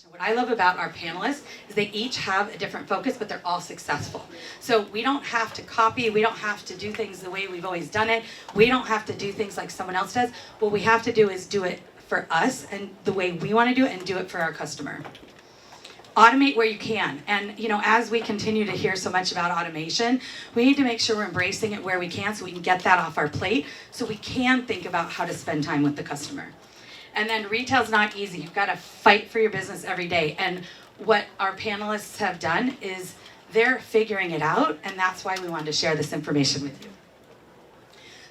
What I love about our panelists is they each have a different focus, but they're all successful. So we don't have to copy, we don't have to do things the way we've always done it, we don't have to do things like someone else does. What we have to do is do it for us and the way we want to do it and do it for our customer. Automate where you can. And as we continue to hear so much about automation, we need to make sure we're embracing it where we can so we can get that off our plate so we can think about how to spend time with the customer. And then retail's not easy. You've got to fight for your business every day. And what our panelists have done is they're figuring it out, and that's why we wanted to share this information with you.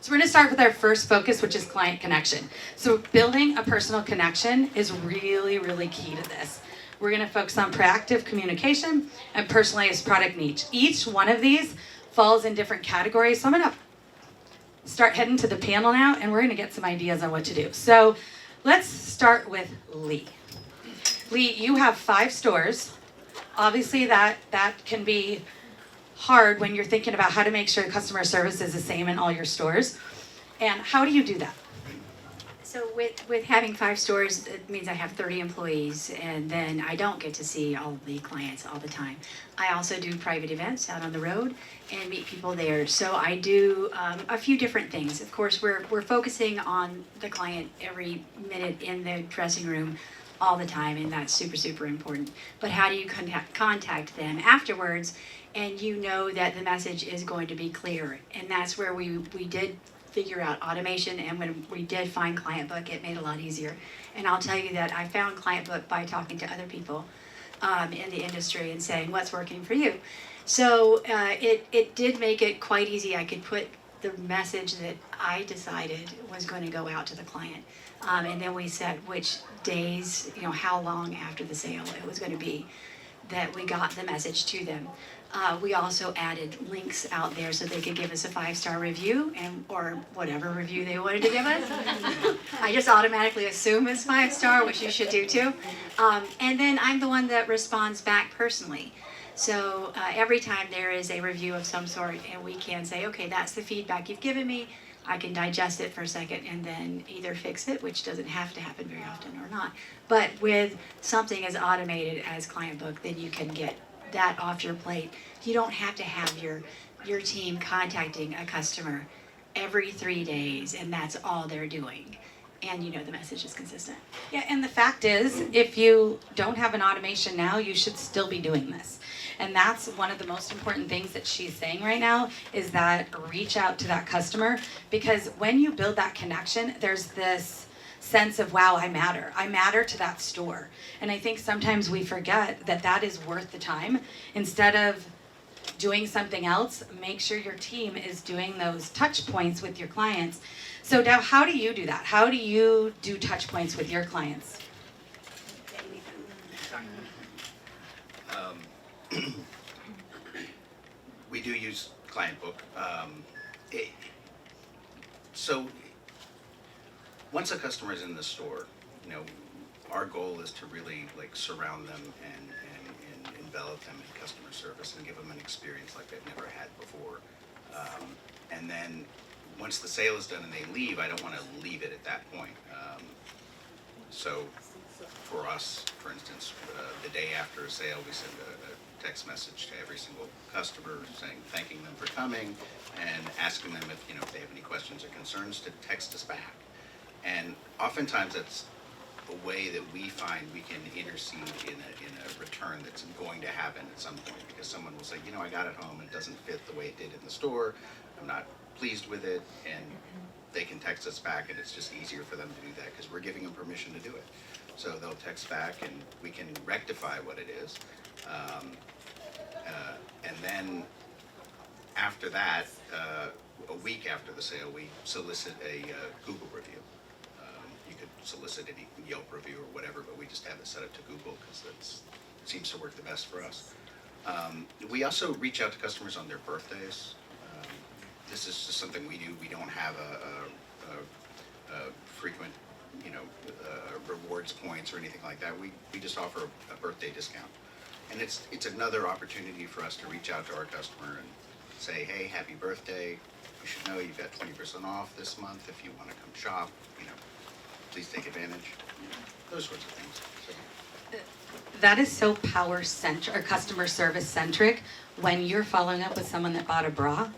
So we're going to start with our first focus, which is client connection. So building a personal connection is really, really key to this. We're going to focus on proactive communication and personalized product needs. Each one of these falls in different categories. So I'm going to start heading to the panel now, and we're going to get some ideas on what to do. So let's start with Lee. Lee, you have 5 stores. Obviously, that can be hard when you're thinking about how to make sure customer service is the same in all your stores. And how do you do that? So with having 5 stores, it means I have 30 employees, and then I don't get to see all the clients all the time. I also do private events out on the road and meet people there. So I do a few different things. Of course, we're focusing on the client every minute in the dressing room all the time, and that's super, super important. But how do you contact them afterwards, and you know that the message is going to be clear? And that's where we did figure out automation, and when we did find Client Book, it made it a lot easier. And I'll tell you that I found Client Book by talking to other people in the industry and saying, what's working for you? So it did make it quite easy. I could put the message that I decided was going to go out to the client. And then we set which days, how long after the sale it was going to be that we got the message to them. We also added links out there so they could give us a 5-star review or whatever review they wanted to give us. I just automatically assume it's 5-star, which you should do too. And then I'm the one that responds back personally. So every time there is a review of some sort, and we can say, okay, that's the feedback you've given me. I can digest it for a second and then either fix it, which doesn't have to happen very often, or not. But with something as automated as Client Book, then you can get that off your plate. You don't have to have your team contacting a customer every 3 days, and that's all they're doing. And the message is consistent. Yeah, and the fact is, if you don't have an automation now, you should still be doing this. And that's one of the most important things that she's saying right now, is that reach out to that customer, because when you build that connection, there's this sense of, wow, I matter to that store. And I think sometimes we forget that that is worth the time. Instead of doing something else, make sure your team is doing those touch points with your clients. So now, how do you do that? How do you do touch points with your clients? We do use Client Book. So once a customer is in the store, our goal is to really surround them and envelop them in customer service and give them an experience like they've never had before. And then once the sale is done and they leave, I don't want to leave it at that point. So for us, for instance, the day after a sale, we send a text message to every single customer saying, thanking them for coming and asking them if they have any questions or concerns to text us back. And oftentimes that's a way that we find we can intercede in a return that's going to happen at some point, because someone will say, I got it home and it doesn't fit the way it did in the store. I'm not pleased with it, and they can text us back, and it's just easier for them to do that because we're giving them permission to do it. So they'll text back and we can rectify what it is. And then after that, a week after the sale, we solicit a Google review. You could solicit any Yelp review or whatever, but we just have it set up to Google because that seems to work the best for us. We also reach out to customers on their birthdays. This is just something we do. We don't have a frequent, rewards points or anything like that. We just offer a birthday discount. And it's another opportunity for us to reach out to our customer and say, hey, happy birthday. You should know you've got 20% off this month if you want to come shop. Please take advantage. Those sorts of things. So. that is so power centric or customer service centric when you're following up with someone that bought a bra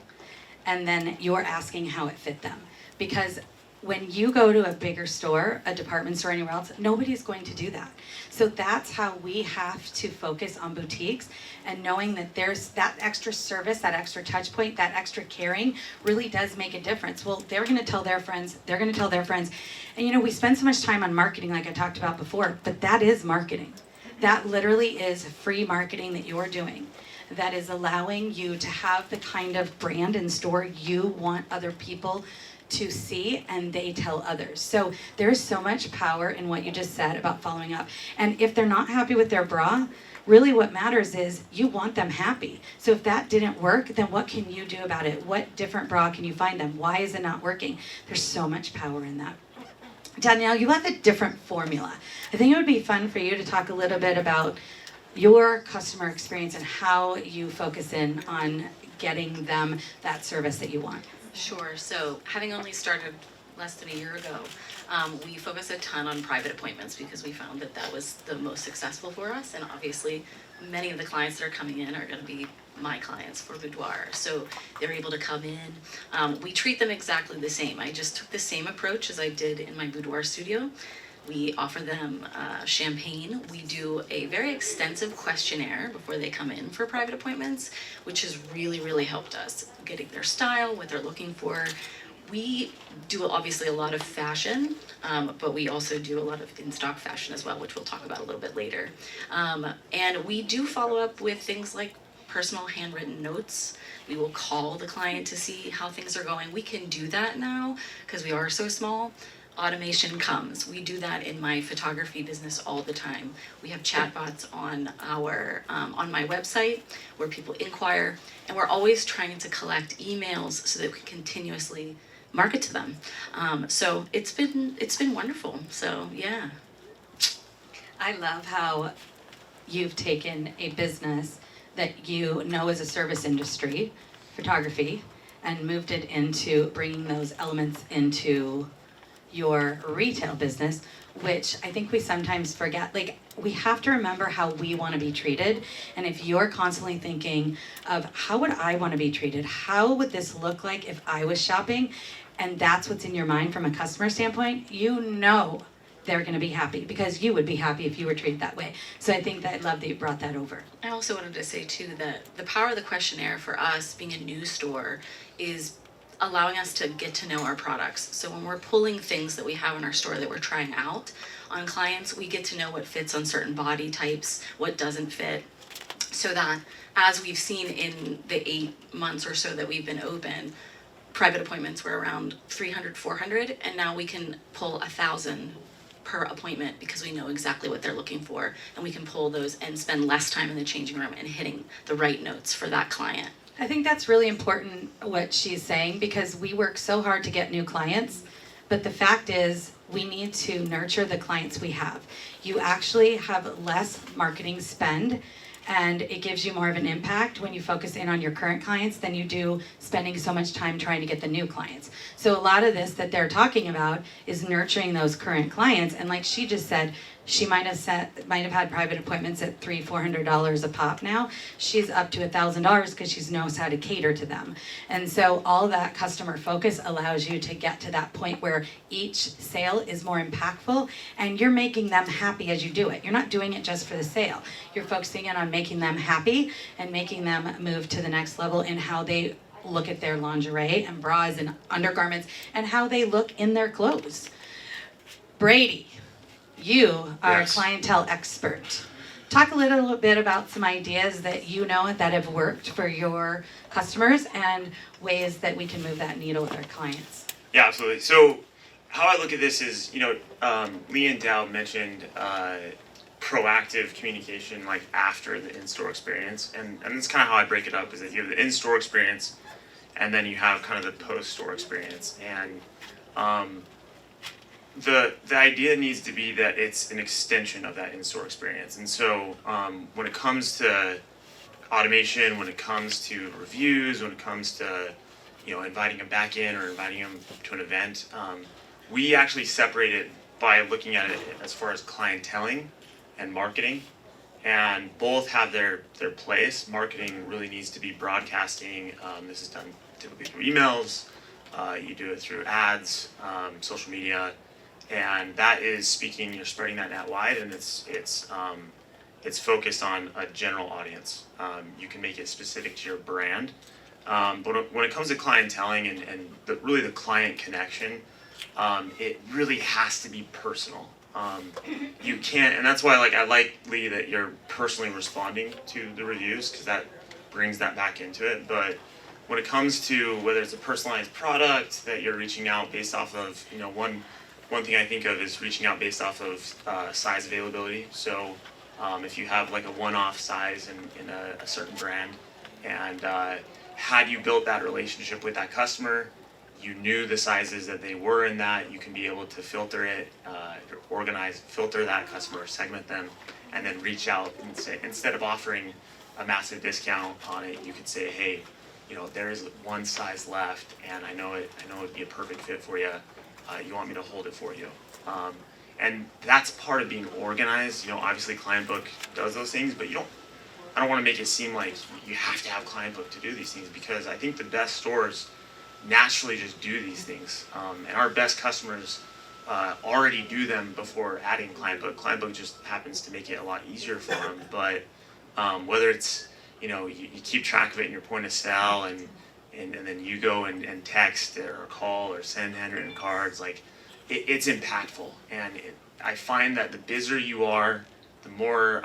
and then you're asking how it fit them. Because when you go to a bigger store, a department store, anywhere else, nobody's going to do that. So that's how we have to focus on boutiques, and knowing that there's that extra service, that extra touch point, that extra caring really does make a difference. Well, they're gonna tell their friends, they're gonna tell their friends. And you know, we spend so much time on marketing like I talked about before, but that is marketing. That literally is free marketing that you're doing. That is allowing you to have the kind of brand and store you want other people to see, and they tell others. So there's so much power in what you just said about following up. And if they're not happy with their bra, really what matters is you want them happy. So if that didn't work, then what can you do about it? What different bra can you find them? Why is it not working? There's so much power in that. Danielle, you have a different formula. I think it would be fun for you to talk a little bit about your customer experience and how you focus in on getting them that service that you want. Sure. So having only started less than a year ago, we focus a ton on private appointments because we found that that was the most successful for us. And obviously, many of the clients that are coming in are going to be my clients for boudoir. So they're able to come in. We treat them exactly the same. I just took the same approach as I did in my boudoir studio. We offer them champagne. We do a very extensive questionnaire before they come in for private appointments, which has really, really helped us getting their style, what they're looking for. We do obviously a lot of fashion, but we also do a lot of in-stock fashion as well, which we'll talk about a little bit later. And we do follow up with things like personal handwritten notes. We will call the client to see how things are going. We can do that now because we are so small. Automation comes. We do that in my photography business all the time. We have chatbots on our on my website where people inquire, and we're always trying to collect emails so that we can continuously market to them. So it's been wonderful. So yeah. I love how you've taken a business that you know is a service industry, photography, and moved it into bringing those elements into your retail business, which I think we sometimes forget. Like, we have to remember how we want to be treated. And if you're constantly thinking of how would I want to be treated? How would this look like if I was shopping? And that's what's in your mind from a customer standpoint, you know they're going to be happy because you would be happy if you were treated that way. So I think that I love that you brought that over. I also wanted to say too that the power of the questionnaire for us being a new store is allowing us to get to know our products. So when we're pulling things that we have in our store that we're trying out on clients, we get to know what fits on certain body types, what doesn't fit, so that as we've seen in the 8 months or so that we've been open, private appointments were around 300, 400, and now we can pull 1,000 per appointment because we know exactly what they're looking for, and we can pull those and spend less time in the changing room and hitting the right notes for that client. I think that's really important what she's saying, because we work so hard to get new clients, but the fact is we need to nurture the clients we have. You actually have less marketing spend, and it gives you more of an impact when you focus in on your current clients than you do spending so much time trying to get the new clients. So a lot of this that they're talking about is nurturing those current clients, and like she just said, she might have had private appointments at $300-400 a pop now. She's up to $1,000 because she knows how to cater to them. And so all that customer focus allows you to get to that point where each sale is more impactful and you're making them happy as you do it. You're not doing it just for the sale. You're focusing in on making them happy and making them move to the next level in how they look at their lingerie and bras and undergarments and how they look in their clothes. Brady, you are Yes. a clientele expert. Talk a little bit about some ideas that you know that have worked for your customers and ways that we can move that needle with our clients. Yeah, absolutely. So how I look at this is, Lee and Dow mentioned proactive communication like after the in-store experience, and that's kind of how I break it up, is that you have the in-store experience and then you have kind of the post-store experience. And the idea needs to be that it's an extension of that in-store experience. And so when it comes to automation, when it comes to reviews, when it comes to inviting them back in or inviting them to an event, we actually separate it by looking at it as far as clienteling and marketing, and both have their place. Marketing really needs to be broadcasting. This is done typically through emails. You do it through ads, social media, and that is speaking. You're spreading that net wide, and it's focused on a general audience. You can make it specific to your brand, but when it comes to clienteling and really the client connection, it really has to be personal. You can't, and that's why I like, Lee, that you're personally responding to the reviews, because that brings that back into it. But when it comes to whether it's a personalized product that you're reaching out based off of, one thing I think of is reaching out based off of size availability. So if you have a one-off size in a certain brand, and had you built that relationship with that customer, you knew the sizes that they were in that, you can be able to filter it, filter that customer, segment them, and then reach out and say, instead of offering a massive discount on it, you could say, hey, there is one size left, and I know it'd be a perfect fit for you. You want me to hold it for you? And that's part of being organized. Obviously Client Book does those things, but I don't want to make it seem like you have to have Client Book to do these things, because I think the best stores naturally just do these things, and our best customers already do them before adding Client Book. Client Book just happens to make it a lot easier for them. But whether it's you keep track of it in your point of sale, and then you go and text or call or send handwritten cards, it's impactful. And I find that the busier you are, the more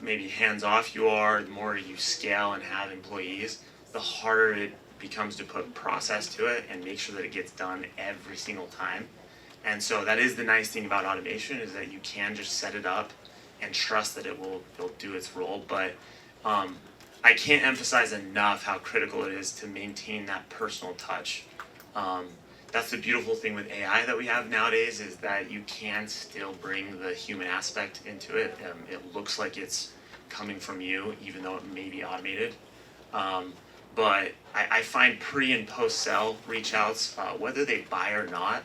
maybe hands off you are, the more you scale and have employees, the harder it becomes to put process to it and make sure that it gets done every single time. And so that is the nice thing about automation, is that you can just set it up and trust that it'll do its role. But I can't emphasize enough how critical it is to maintain that personal touch. That's the beautiful thing with AI that we have nowadays, is that you can still bring the human aspect into it. It looks like it's coming from you, even though it may be automated. But I find pre and post sell reach outs, whether they buy or not,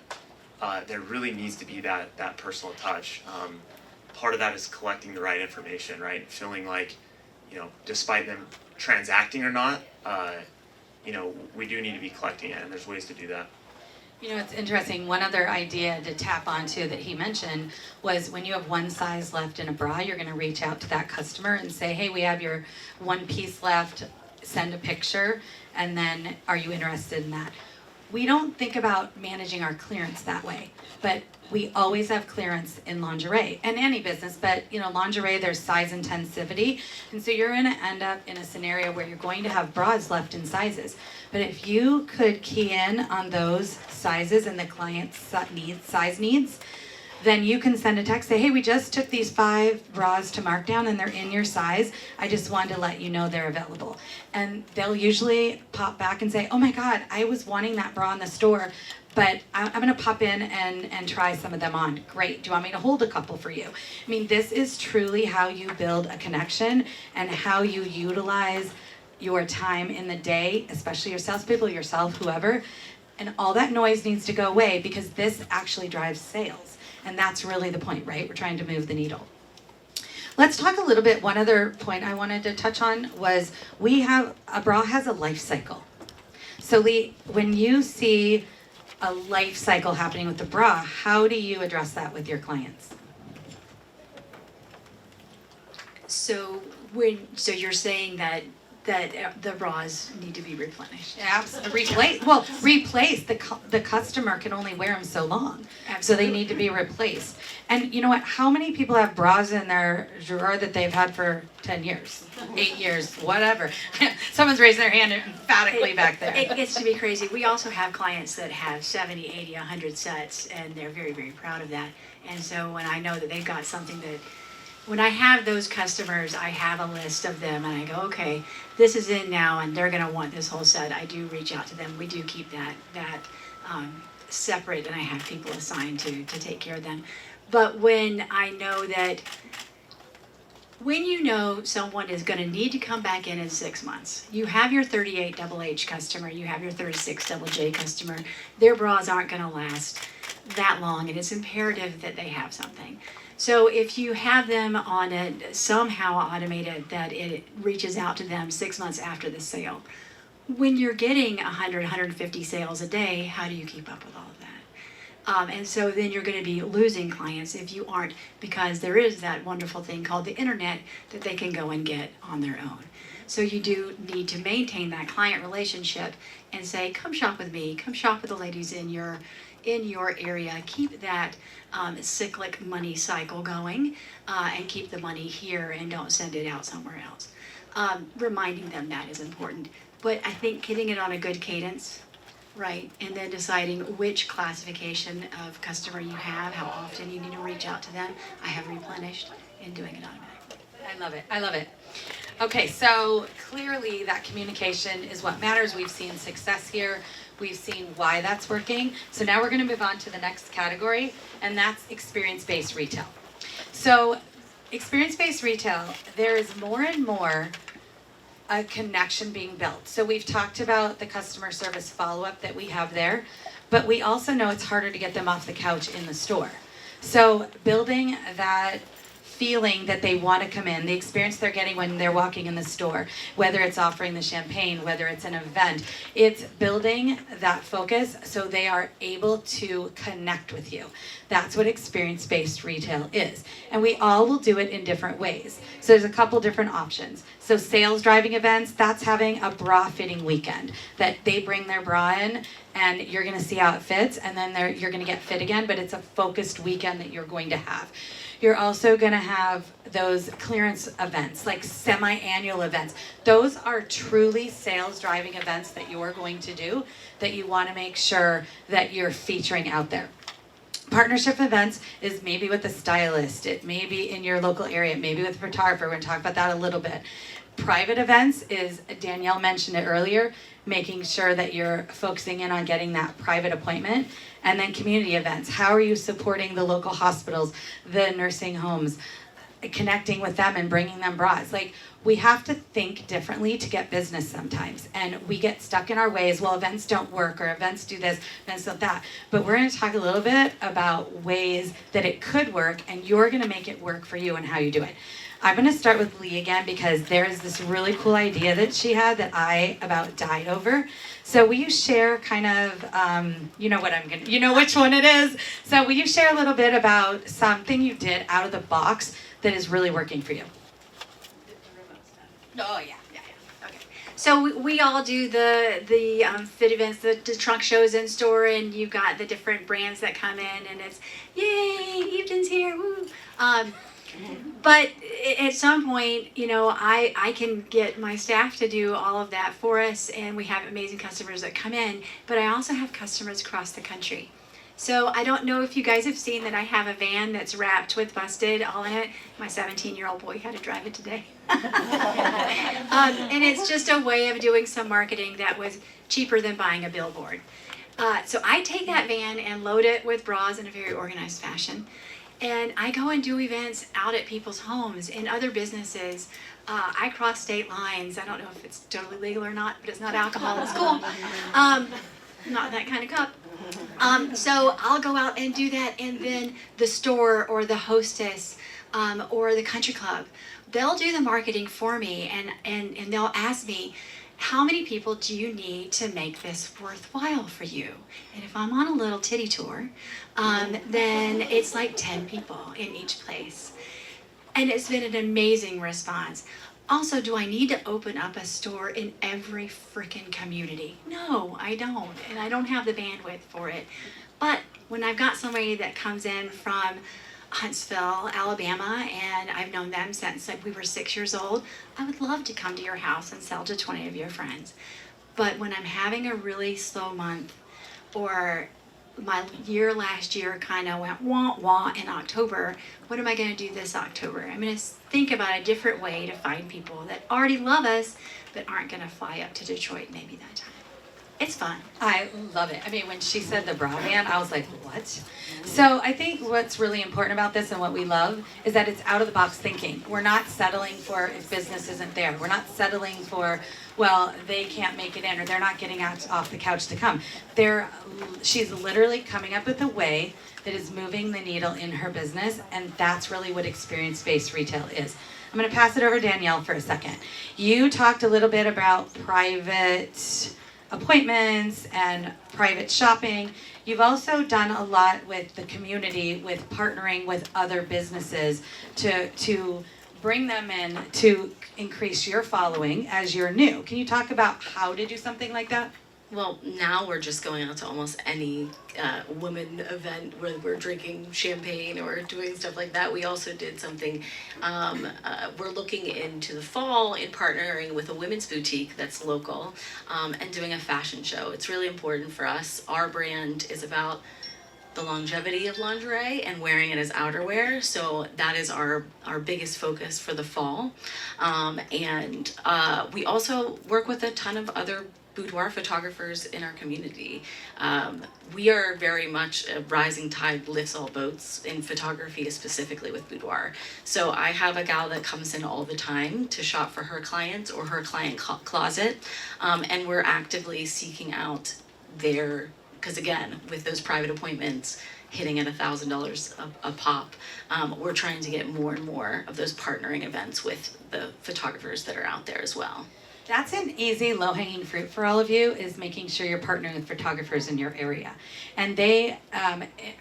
there really needs to be that personal touch. Part of that is collecting the right information, right? Feeling like, despite them transacting or not, we do need to be collecting it, and there's ways to do that. It's interesting. One other idea to tap onto that he mentioned was, when you have one size left in a bra, you're going to reach out to that customer and say, hey, we have your one piece left, send a picture, and then are you interested in that? We don't think about managing our clearance that way, but we always have clearance in lingerie and any business, but lingerie, there's size intensivity, and so you're going to end up in a scenario where you're going to have bras left in sizes. But if you could key in on those sizes and the client's size needs, then you can send a text, say, hey, we just took these 5 bras to markdown and they're in your size. I just wanted to let you know they're available. And they'll usually pop back and say, oh my God, I was wanting that bra in the store, but I'm gonna pop in and try some of them on. Great, do you want me to hold a couple for you? I mean, this is truly how you build a connection and how you utilize your time in the day, especially your salespeople, yourself, whoever. And all that noise needs to go away, because this actually drives sales. And that's really the point, right? We're trying to move the needle. Let's talk a little bit. One other point I wanted to touch on was, a bra has a life cycle. So Lee, when you see a life cycle happening with the bra, how do you address that with your clients? So you're saying that the bras need to be replenished. Absolutely. Replace. The customer can only wear them so long. Absolutely. So they need to be replaced. And you know what? How many people have bras in their drawer that they've had for 10 years, 8 years, whatever? Someone's raising their hand emphatically back there. It gets to be crazy. We also have clients that have 70, 80, 100 sets, and they're very, very proud of that. And so when I know that they've got something that, when I have those customers, I have a list of them, and I go, okay, this is in now, and they're going to want this whole set. I do reach out to them. We do keep that separate, and I have people assigned to take care of them. But when I know that, when you know someone is going to need to come back in 6 months, you have your 38 double H customer, you have your 36 double J customer, their bras aren't going to last. that long, and it's imperative that they have something. So if you have them on it somehow automated that it reaches out to them 6 months after the sale, when you're getting 100, 150 sales a day, how do you keep up with all of that? And so then you're going to be losing clients if you aren't, because there is that wonderful thing called the internet that they can go and get on their own. So you do need to maintain that client relationship and say, come shop with me, come shop with the ladies in your area. Keep that cyclic money cycle going, and keep the money here and don't send it out somewhere else. Reminding them that is important. But I think getting it on a good cadence, right, and then deciding which classification of customer you have, how often you need to reach out to them. I have replenished and doing it automatically. I love it. I love it. Okay, so clearly that communication is what matters. We've seen success here. We've seen why that's working. So now we're going to move on to the next category, and that's experience-based retail. So experience-based retail, there is more and more a connection being built. So we've talked about the customer service follow-up that we have there, but we also know it's harder to get them off the couch in the store. So building that feeling that they want to come in, the experience they're getting when they're walking in the store, whether it's offering the champagne, whether it's an event, it's building that focus so they are able to connect with you. That's what experience-based retail is. And we all will do it in different ways. So there's a couple different options. So sales driving events, that's having a bra fitting weekend, that they bring their bra in and you're going to see how it fits, and then you're going to get fit again, but it's a focused weekend that you're going to have. You're also going to have those clearance events, like semi-annual events. Those are truly sales driving events that you are going to do, that you want to make sure that you're featuring out there. Partnership events is maybe with a stylist, it may be in your local area, maybe with a photographer. We're going to talk about that a little bit. Private events is, Danielle mentioned it earlier, making sure that you're focusing in on getting that private appointment. And then community events, how are you supporting the local hospitals, the nursing homes, connecting with them and bringing them bras? Like, we have to think differently to get business sometimes, and we get stuck in our ways. Well, events don't work, or events do this, events do that. But we're going to talk a little bit about ways that it could work, and you're going to make it work for you and how you do it. I'm going to start with Lee again, because there's this really cool idea that she had that I about died over. So will you share kind of, you know which one it is. So will you share a little bit about something you did out of the box that is really working for you? Oh, yeah. Okay. So we all do the fit events, the trunk shows in store, and you've got the different brands that come in, and it's, yay, Even's here, woo. But at some point, I can get my staff to do all of that for us, and we have amazing customers that come in, but I also have customers across the country. So I don't know if you guys have seen that I have a van that's wrapped with Busted all in it. My 17-year-old boy had to drive it today. And it's just a way of doing some marketing that was cheaper than buying a billboard. So I take that van and load it with bras in a very organized fashion. And I go and do events out at people's homes, in other businesses. I cross state lines. I don't know if it's totally legal or not, but it's not alcohol. It's cool. Not that kind of cup. So I'll go out and do that, and then the store or the hostess or the country club, they'll do the marketing for me, and they'll ask me, how many people do you need to make this worthwhile for you? And if I'm on a little titty tour, then it's like 10 people in each place. And it's been an amazing response. Also, do I need to open up a store in every frickin' community? No, I don't. And I don't have the bandwidth for it. But when I've got somebody that comes in from Huntsville, Alabama, and I've known them since we were 6 years old, I would love to come to your house and sell to 20 of your friends. But when I'm having a really slow month, or my year last year kind of went wah-wah in October, what am I going to do this October? I'm going to think about a different way to find people that already love us but aren't going to fly up to Detroit maybe that time. It's fun. I love it. I mean, when she said the bra band, I was like, what? So I think what's really important about this and what we love is that it's out of the box thinking. We're not settling for if business isn't there. We're not settling for, well, they can't make it in or they're not getting out off the couch to come. She's literally coming up with a way that is moving the needle in her business, and that's really what experience-based retail is. I'm going to pass it over to Danielle for a second. You talked a little bit about private appointments and private shopping. You've also done a lot with the community, with partnering with other businesses to bring them in to increase your following as you're new. Can you talk about how to do something like that? Well, now we're just going out to almost any women event where we're drinking champagne or doing stuff like that. We also did something, we're looking into the fall in partnering with a women's boutique that's local and doing a fashion show. It's really important for us. Our brand is about the longevity of lingerie and wearing it as outerwear. So that is our biggest focus for the fall. And we also work with a ton of other boudoir photographers in our community. We are very much a rising tide lifts all boats in photography, specifically with boudoir. So I have a gal that comes in all the time to shop for her clients or her client closet, and we're actively seeking out their, because again, with those private appointments hitting at $1,000 a pop, we're trying to get more and more of those partnering events with the photographers that are out there as well. That's an easy low-hanging fruit for all of you, is making sure you're partnering with photographers in your area. And they,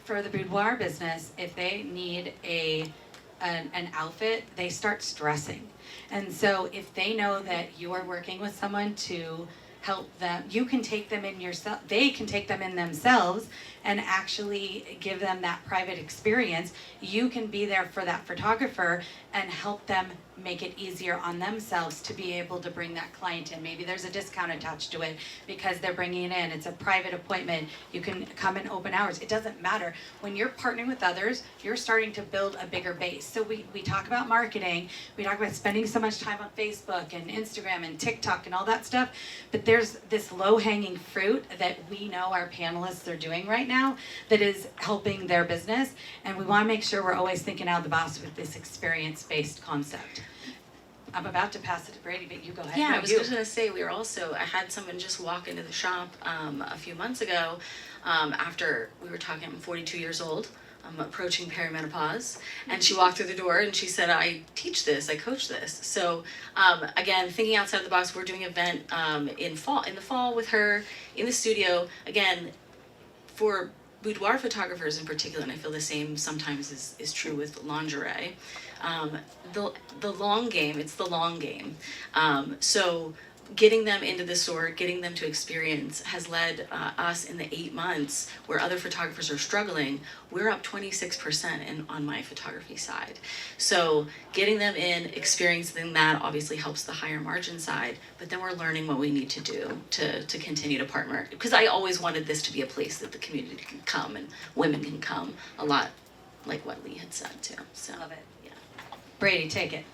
for the boudoir business, if they need an outfit, they start stressing. And so if they know that you are working with someone to help them, you can take them in yourself, they can take them in themselves and actually give them that private experience. You can be there for that photographer and help them make it easier on themselves to be able to bring that client in. Maybe there's a discount attached to it because they're bringing it in. It's a private appointment. You can come in open hours. It doesn't matter. When you're partnering with others, you're starting to build a bigger base. So we talk about marketing. We talk about spending so much time on Facebook and Instagram and TikTok and all that stuff. But there's this low-hanging fruit that we know our panelists are doing right now that is helping their business. And we want to make sure we're always thinking out of the box with this experience-based concept. I'm about to pass it to Brady, but you go ahead. Yeah, No, I was you. just gonna say, I had someone just walk into the shop a few months ago after we were talking. I'm 42 years old. I'm approaching perimenopause, and she walked through the door and she said, I teach this, I coach this. So again, thinking outside the box, we're doing an event in the fall with her in the studio. Again, for boudoir photographers in particular, and I feel the same sometimes is true with lingerie. The long game, it's the long game. So getting them into the store, getting them to experience has led us in the 8 months where other photographers are struggling, we're up 26% on my photography side. So getting them in, experiencing that obviously helps the higher margin side, but then we're learning what we need to do to continue to partner. Because I always wanted this to be a place that the community can come and women can come, a lot like what Lee had said too. So Love it. yeah. Brady, take it.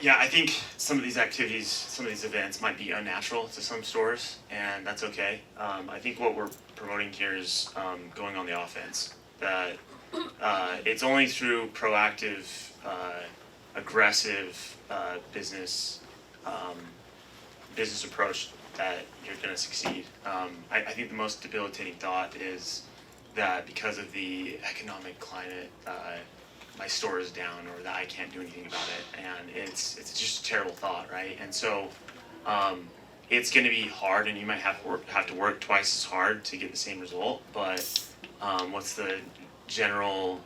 Yeah, I think some of these activities, some of these events might be unnatural to some stores, and that's okay. I think what we're promoting here is going on the offense. That it's only through proactive, aggressive business approach that you're going to succeed. I think the most debilitating thought is that because of the economic climate, my store is down or that I can't do anything about it, and it's just a terrible thought, right? And so it's going to be hard, and you might have to work twice as hard to get the same result. But what's the general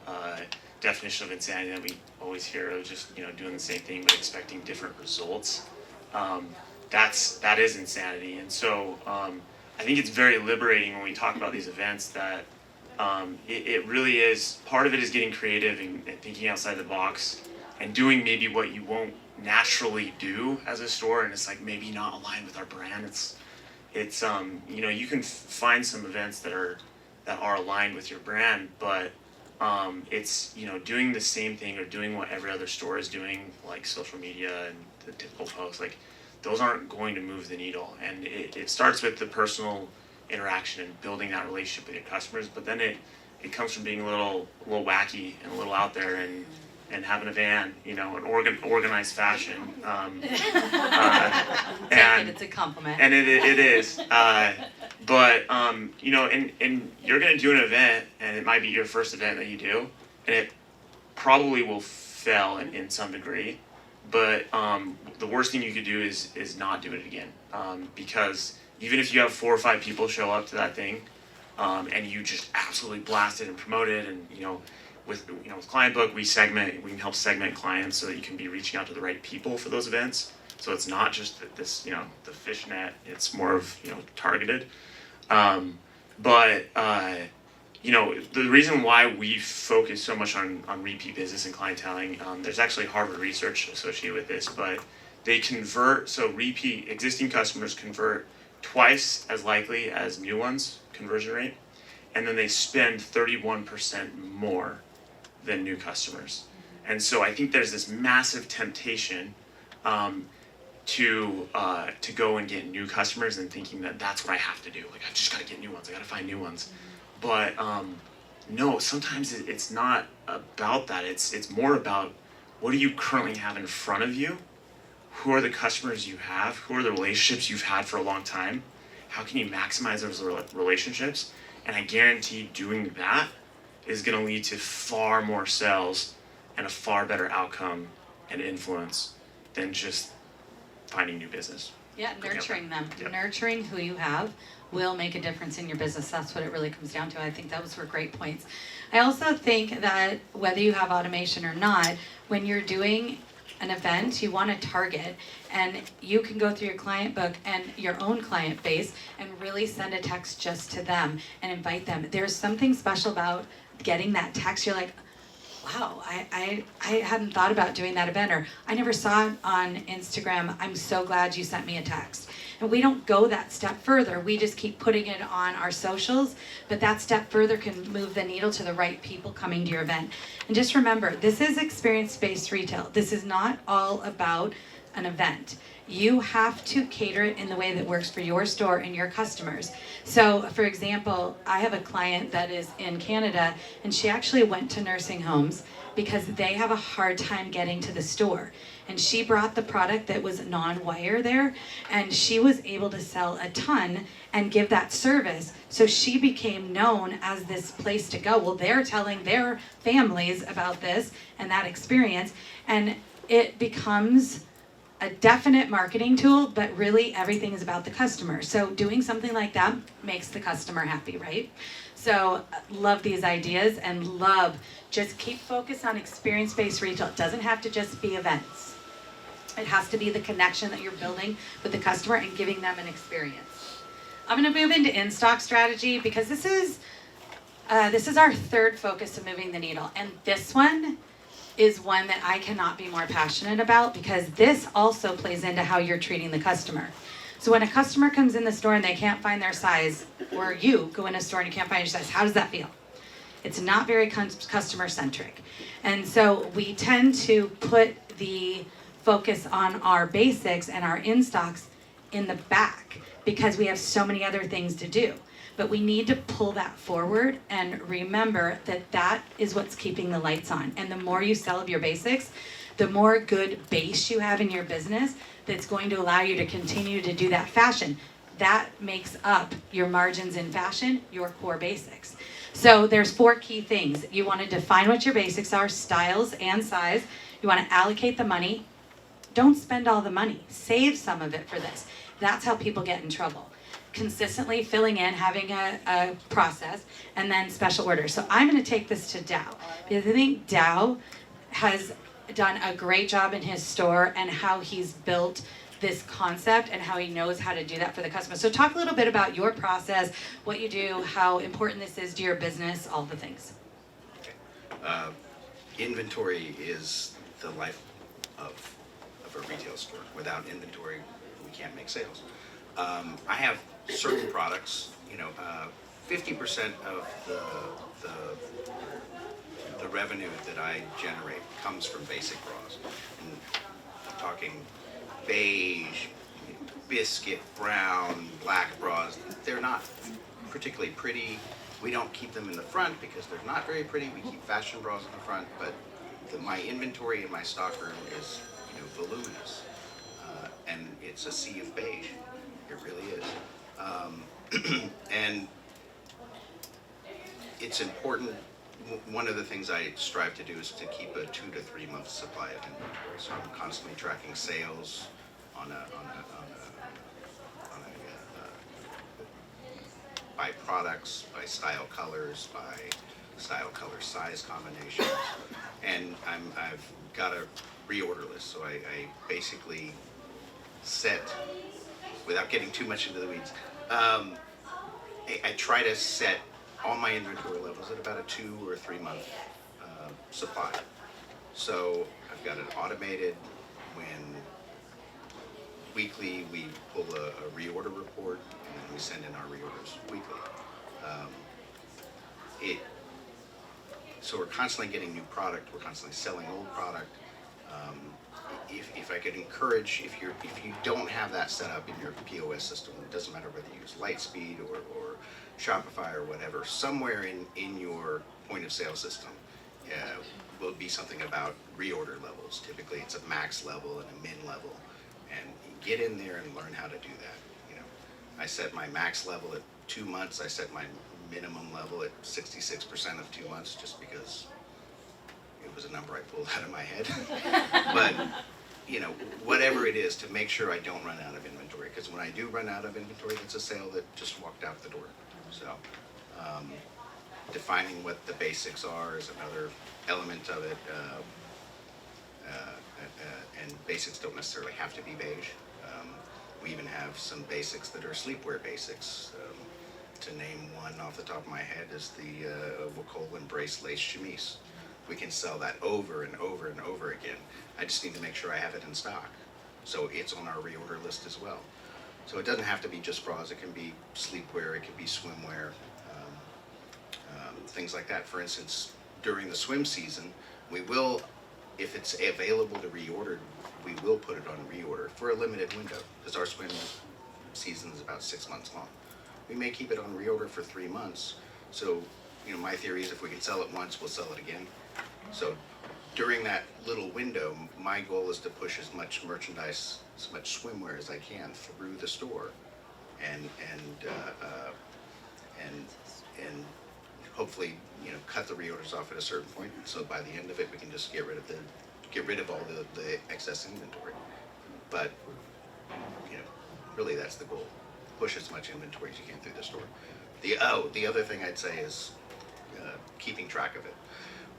definition of insanity that we always hear of? Just doing the same thing but expecting different results. That is insanity, and so I think it's very liberating when we talk about these events that. It really is, part of it is getting creative and thinking outside the box and doing maybe what you won't naturally do as a store, and it's like maybe not aligned with our brand. It's you can find some events that are aligned with your brand, but it's doing the same thing or doing what every other store is doing, like social media and the typical posts, like those aren't going to move the needle. And it starts with the personal interaction and building that relationship with your customers. But then it comes from being a little wacky and a little out there and having a van, you know, in organized fashion. Take And it, it's a compliment. and it is. But you know, and you're gonna do an event, and it might be your first event that you do, and it probably will fail in some degree. But the worst thing you could do is not do it again, because even if you have 4 or 5 people show up to that thing, and you just absolutely blast it and promote it, and with Client Book we can help segment clients so that you can be reaching out to the right people for those events. So it's not just this, the fishnet, it's more of, targeted. But the reason why we focus so much on repeat business and clienteling, there's actually Harvard research associated with this, but they convert, so repeat existing customers convert twice as likely as new ones, conversion rate, and then they spend 31% more than new customers. And so I think there's this massive temptation to go and get new customers and thinking that that's what I have to do. Like, I just gotta get new ones, I gotta find new ones. But no, sometimes it's not about that. It's more about what do you currently have in front of you? Who are the customers you have? Who are the relationships you've had for a long time? How can you maximize those relationships? And I guarantee doing that is going to lead to far more sales and a far better outcome and influence than just finding new business. Yeah, nurturing them. Yep. Nurturing who you have will make a difference in your business. That's what it really comes down to. I think those were great points. I also think that whether you have automation or not, when you're doing an event, you want to target, and you can go through your client book and your own client base and really send a text just to them and invite them. There's something special about getting that text. You're like, wow, I hadn't thought about doing that event, or I never saw it on Instagram. I'm so glad you sent me a text. And we don't go that step further. We just keep putting it on our socials, but that step further can move the needle to the right people coming to your event. And just remember, this is experience-based retail. This is not all about an event. You have to cater it in the way that works for your store and your customers. So, for example, I have a client that is in Canada, and she actually went to nursing homes because they have a hard time getting to the store. And she brought the product that was non-wire there, and she was able to sell a ton and give that service. So she became known as this place to go. Well, they're telling their families about this and that experience, and it becomes a definite marketing tool, but really everything is about the customer. So doing something like that makes the customer happy, right? So love these ideas, and just keep focused on experience-based retail. It doesn't have to just be events. It has to be the connection that you're building with the customer and giving them an experience. I'm gonna move into in-stock strategy because this is our third focus of moving the needle. And this one is one that I cannot be more passionate about, because this also plays into how you're treating the customer. So when a customer comes in the store and they can't find their size, or you go in a store and you can't find your size, how does that feel? It's not very customer centric. And so we tend to put the focus on our basics and our in-stocks in the back because we have so many other things to do. But we need to pull that forward and remember that that is what's keeping the lights on. And the more you sell of your basics, the more good base you have in your business that's going to allow you to continue to do that fashion. That makes up your margins in fashion, your core basics. So there's 4 key things. You want to define what your basics are, styles and size. You want to allocate the money. Don't spend all the money. Save some of it for this. That's how people get in trouble. Consistently filling in, having a process, and then special orders. So I'm going to take this to Dow, because I think Dow has done a great job in his store and how he's built this concept and how he knows how to do that for the customer. So talk a little bit about your process, what you do, how important this is to your business, all the things. Okay. Inventory is the life of a retail store. Without inventory, we can't make sales. I have certain products, 50% of the revenue that I generate comes from basic bras. And I'm talking beige biscuit brown, black bras. They're not particularly pretty. We don't keep them in the front because they're not very pretty. We keep fashion bras in the front, but my inventory in my stockroom is, voluminous, and it's a sea of beige. It really is, and it's important. One of the things I strive to do is to keep a 2 to 3 month supply of inventory. So I'm constantly tracking sales by products, by style colors, by style color size combinations, and I've got a reorder list. So I basically set, without getting too much into the weeds, I try to set all my inventory levels at about a 2 or 3 month supply. So I've got it automated. When weekly we pull a reorder report, and then we send in our reorders weekly. So we're constantly getting new product. We're constantly selling old product. If I could encourage, if you don't have that set up in your POS system, it doesn't matter whether you use Lightspeed or Shopify or whatever, somewhere in your point of sale system will be something about reorder levels. Typically it's a max level and a min level, and get in there and learn how to do that. I set my max level at 2 months. I set my minimum level at 66% of 2 months, just because it was a number I pulled out of my head. But whatever it is, to make sure I don't run out of inventory, because when I do run out of inventory, it's a sale that just walked out the door. So defining what the basics are is another element of it, and basics don't necessarily have to be beige. We even have some basics that are sleepwear basics. To name one off the top of my head is the Wacol Embrace Lace Chemise. We can sell that over and over and over again. I just need to make sure I have it in stock. So it's on our reorder list as well. So it doesn't have to be just bras. It can be sleepwear, it can be swimwear, things like that. For instance, during the swim season, we will, if it's available to reorder, we will put it on reorder for a limited window, because our swim season is about 6 months long. We may keep it on reorder for 3 months. So, my theory is if we can sell it once, we'll sell it again. So during that little window, my goal is to push as much merchandise, as much swimwear as I can through the store, and hopefully, cut the reorders off at a certain point. So by the end of it, we can just get rid of all the excess inventory. But really, that's the goal: push as much inventory as you can through the store. The other thing I'd say is keeping track of it.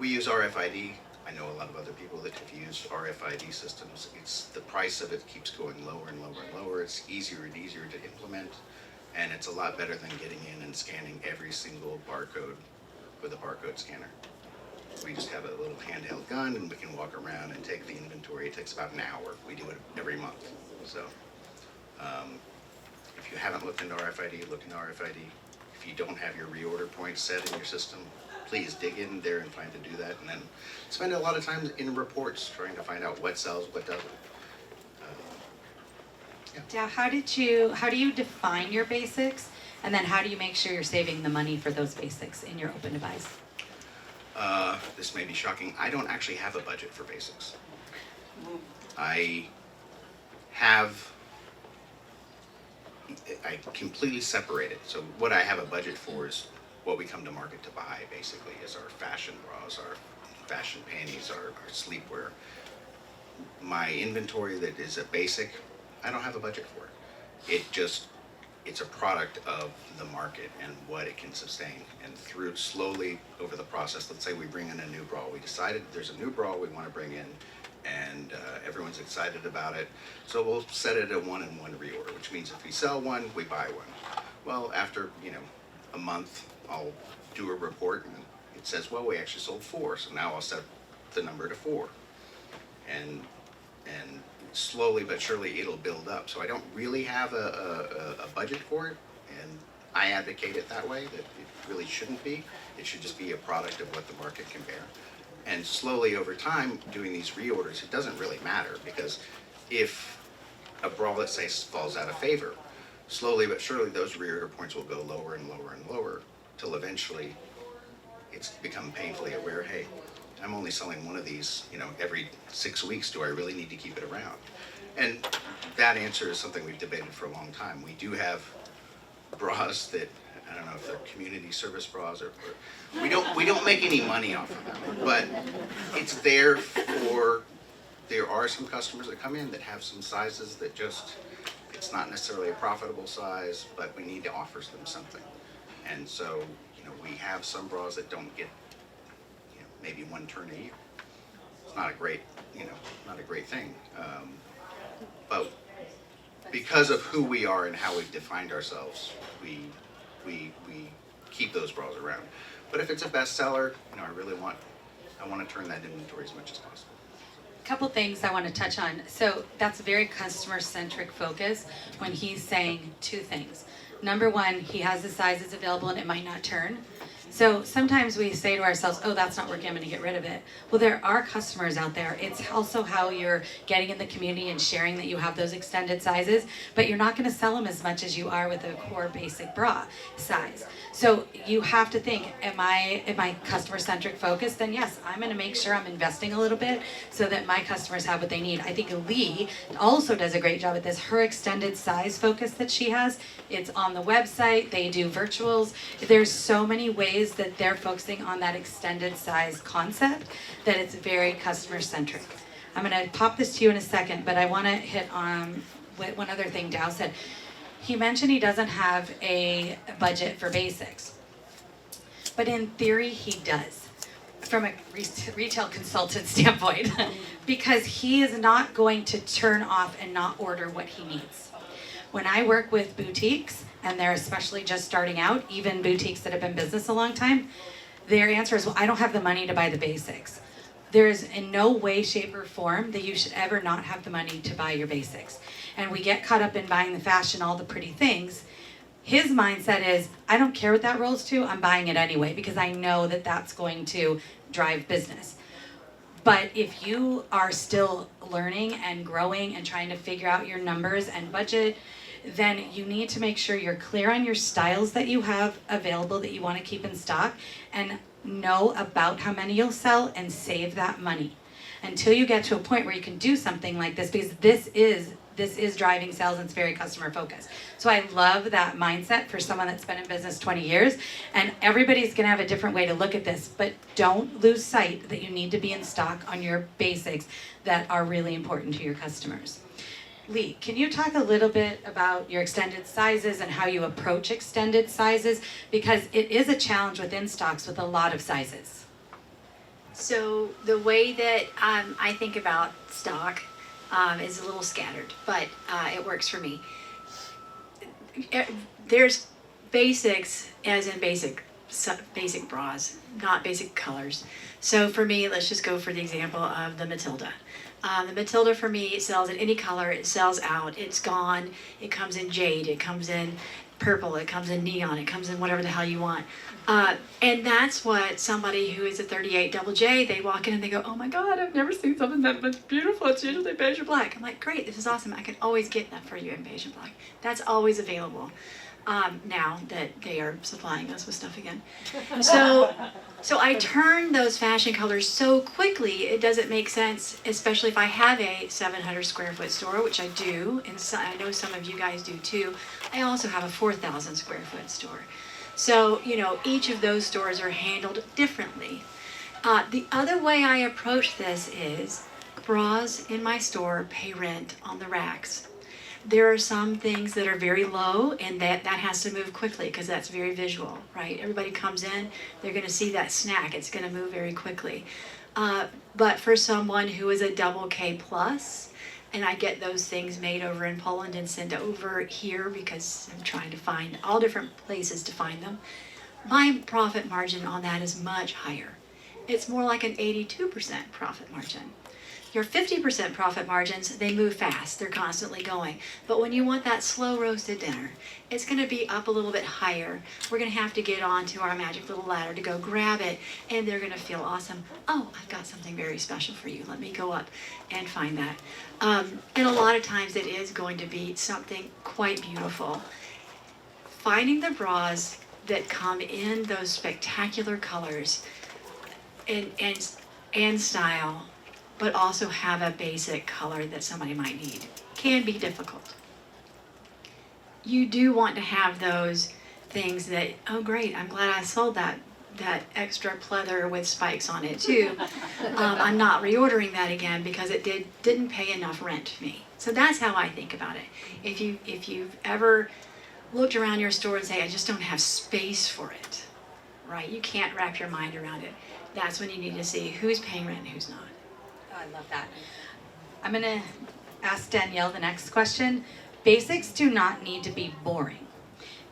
We use RFID. I know a lot of other people that have used RFID systems. It's the price of it keeps going lower and lower and lower. It's easier and easier to implement, and it's a lot better than getting in and scanning every single barcode with a barcode scanner. We just have a little handheld gun, and we can walk around and take the inventory. It takes about an hour. We do it every month. So if you haven't looked into RFID, look into RFID. If you don't have your reorder points set in your system, please dig in there and find to do that, and then spend a lot of time in reports trying to find out what sells, what doesn't. Now, how do you define your basics, and then how do you make sure you're saving the money for those basics in your open to buys? This may be shocking. I don't actually have a budget for basics. I completely separate it. So what I have a budget for is what we come to market to buy, basically, is our fashion bras, our fashion panties, our sleepwear. My inventory that is a basic, I don't have a budget for it. It's a product of the market and what it can sustain. And through slowly over the process, let's say we bring in a new bra. We decided there's a new bra we want to bring in, and everyone's excited about it. So we'll set it at 1-in-1 reorder, which means if we sell one, we buy one. Well, after a month, I'll do a report, and it says, well, we actually sold 4, so now I'll set the number to 4. And slowly but surely it'll build up. So I don't really have a budget for it, and I advocate it that way, that it really shouldn't be. It should just be a product of what the market can bear. And slowly over time, doing these reorders, it doesn't really matter, because if a bra, let's say, falls out of favor, slowly but surely those reorder points will go lower and lower and lower till eventually it's become painfully aware, hey, I'm only selling one of these, every 6 weeks. Do I really need to keep it around? And that answer is something we've debated for a long time. We do have bras that, I don't know if they're community service bras or we don't make any money off of them, but it's there are some customers that come in that have some sizes that just, it's not necessarily a profitable size, but we need to offer them something. And so, we have some bras that don't get, maybe one turn a year. It's not a great, not a great thing. But because of who we are and how we've defined ourselves, we keep those bras around. But if it's a bestseller, I want to turn that inventory as much as possible. Couple things I want to touch on. So that's a very customer-centric focus when he's saying two things. Number one, he has the sizes available and it might not turn. So sometimes we say to ourselves, oh, that's not working, I'm gonna get rid of it. Well, there are customers out there. It's also how you're getting in the community and sharing that you have those extended sizes, but you're not gonna sell them as much as you are with a core basic bra size. So you have to think, am I customer-centric focused? Then yes, I'm gonna make sure I'm investing a little bit so that my customers have what they need. I think Lee also does a great job at this. Her extended size focus that she has, it's on the website, they do virtuals. There's so many ways that they're focusing on that extended size concept that it's very customer-centric. I'm gonna pop this to you in a second, but I wanna hit on one other thing Dow said. He mentioned he doesn't have a budget for basics, but in theory he does, from a retail consultant standpoint, because he is not going to turn off and not order what he needs. When I work with boutiques, and they're especially just starting out, even boutiques that have been in business a long time, their answer is, well, I don't have the money to buy the basics. There is in no way, shape, or form that you should ever not have the money to buy your basics. And we get caught up in buying the fashion, all the pretty things. His mindset is, I don't care what that rolls to, I'm buying it anyway, because I know that that's going to drive business. But if you are still learning and growing and trying to figure out your numbers and budget, then you need to make sure you're clear on your styles that you have available that you want to keep in stock and know about how many you'll sell and save that money until you get to a point where you can do something like this, because this is driving sales and it's very customer focused. So I love that mindset for someone that's been in business 20 years, and everybody's gonna have a different way to look at this, but don't lose sight that you need to be in stock on your basics that are really important to your customers. Lee, can you talk a little bit about your extended sizes and how you approach extended sizes? Because it is a challenge with in-stocks with a lot of sizes. So the way that I think about stock is a little scattered, but it works for me. There's basics as in basic bras, not basic colors. So for me, let's just go for the example of the Matilda. The Matilda for me, it sells in any color, it sells out, it's gone, it comes in jade, it comes in purple, it comes in neon, it comes in whatever the hell you want. And that's what somebody who is a 38 double J, they walk in and they go, oh my God, I've never seen something that much beautiful, it's usually beige or black. I'm like, great, this is awesome, I can always get that for you in beige and black. That's always available. Now that they are supplying us with stuff again. So I turn those fashion colors so quickly, it doesn't make sense, especially if I have a 700 square foot store, which I do, and so, I know some of you guys do too. I also have a 4,000 square foot store. So, each of those stores are handled differently. The other way I approach this is bras in my store pay rent on the racks. There are some things that are very low and that has to move quickly because that's very visual, right? Everybody comes in, they're gonna see that snack, it's gonna move very quickly. But for someone who is a double K plus, and I get those things made over in Poland and sent over here because I'm trying to find all different places to find them, my profit margin on that is much higher. It's more like an 82% profit margin. Your 50% profit margins, they move fast. They're constantly going. But when you want that slow roasted dinner, it's going to be up a little bit higher. We're going to have to get onto our magic little ladder to go grab it, and they're going to feel awesome. Oh, I've got something very special for you. Let me go up and find that. And a lot of times it is going to be something quite beautiful. Finding the bras that come in those spectacular colors and style, but also have a basic color that somebody might need, can be difficult. You do want to have those things that, oh great, I'm glad I sold that extra pleather with spikes on it too. I'm not reordering that again because it didn't pay enough rent to me. So that's how I think about it. If you've ever looked around your store and say, I just don't have space for it, right? You can't wrap your mind around it. That's when you need to see who's paying rent and who's not. Oh, I love that. I'm gonna ask Danielle the next question. Basics do not need to be boring.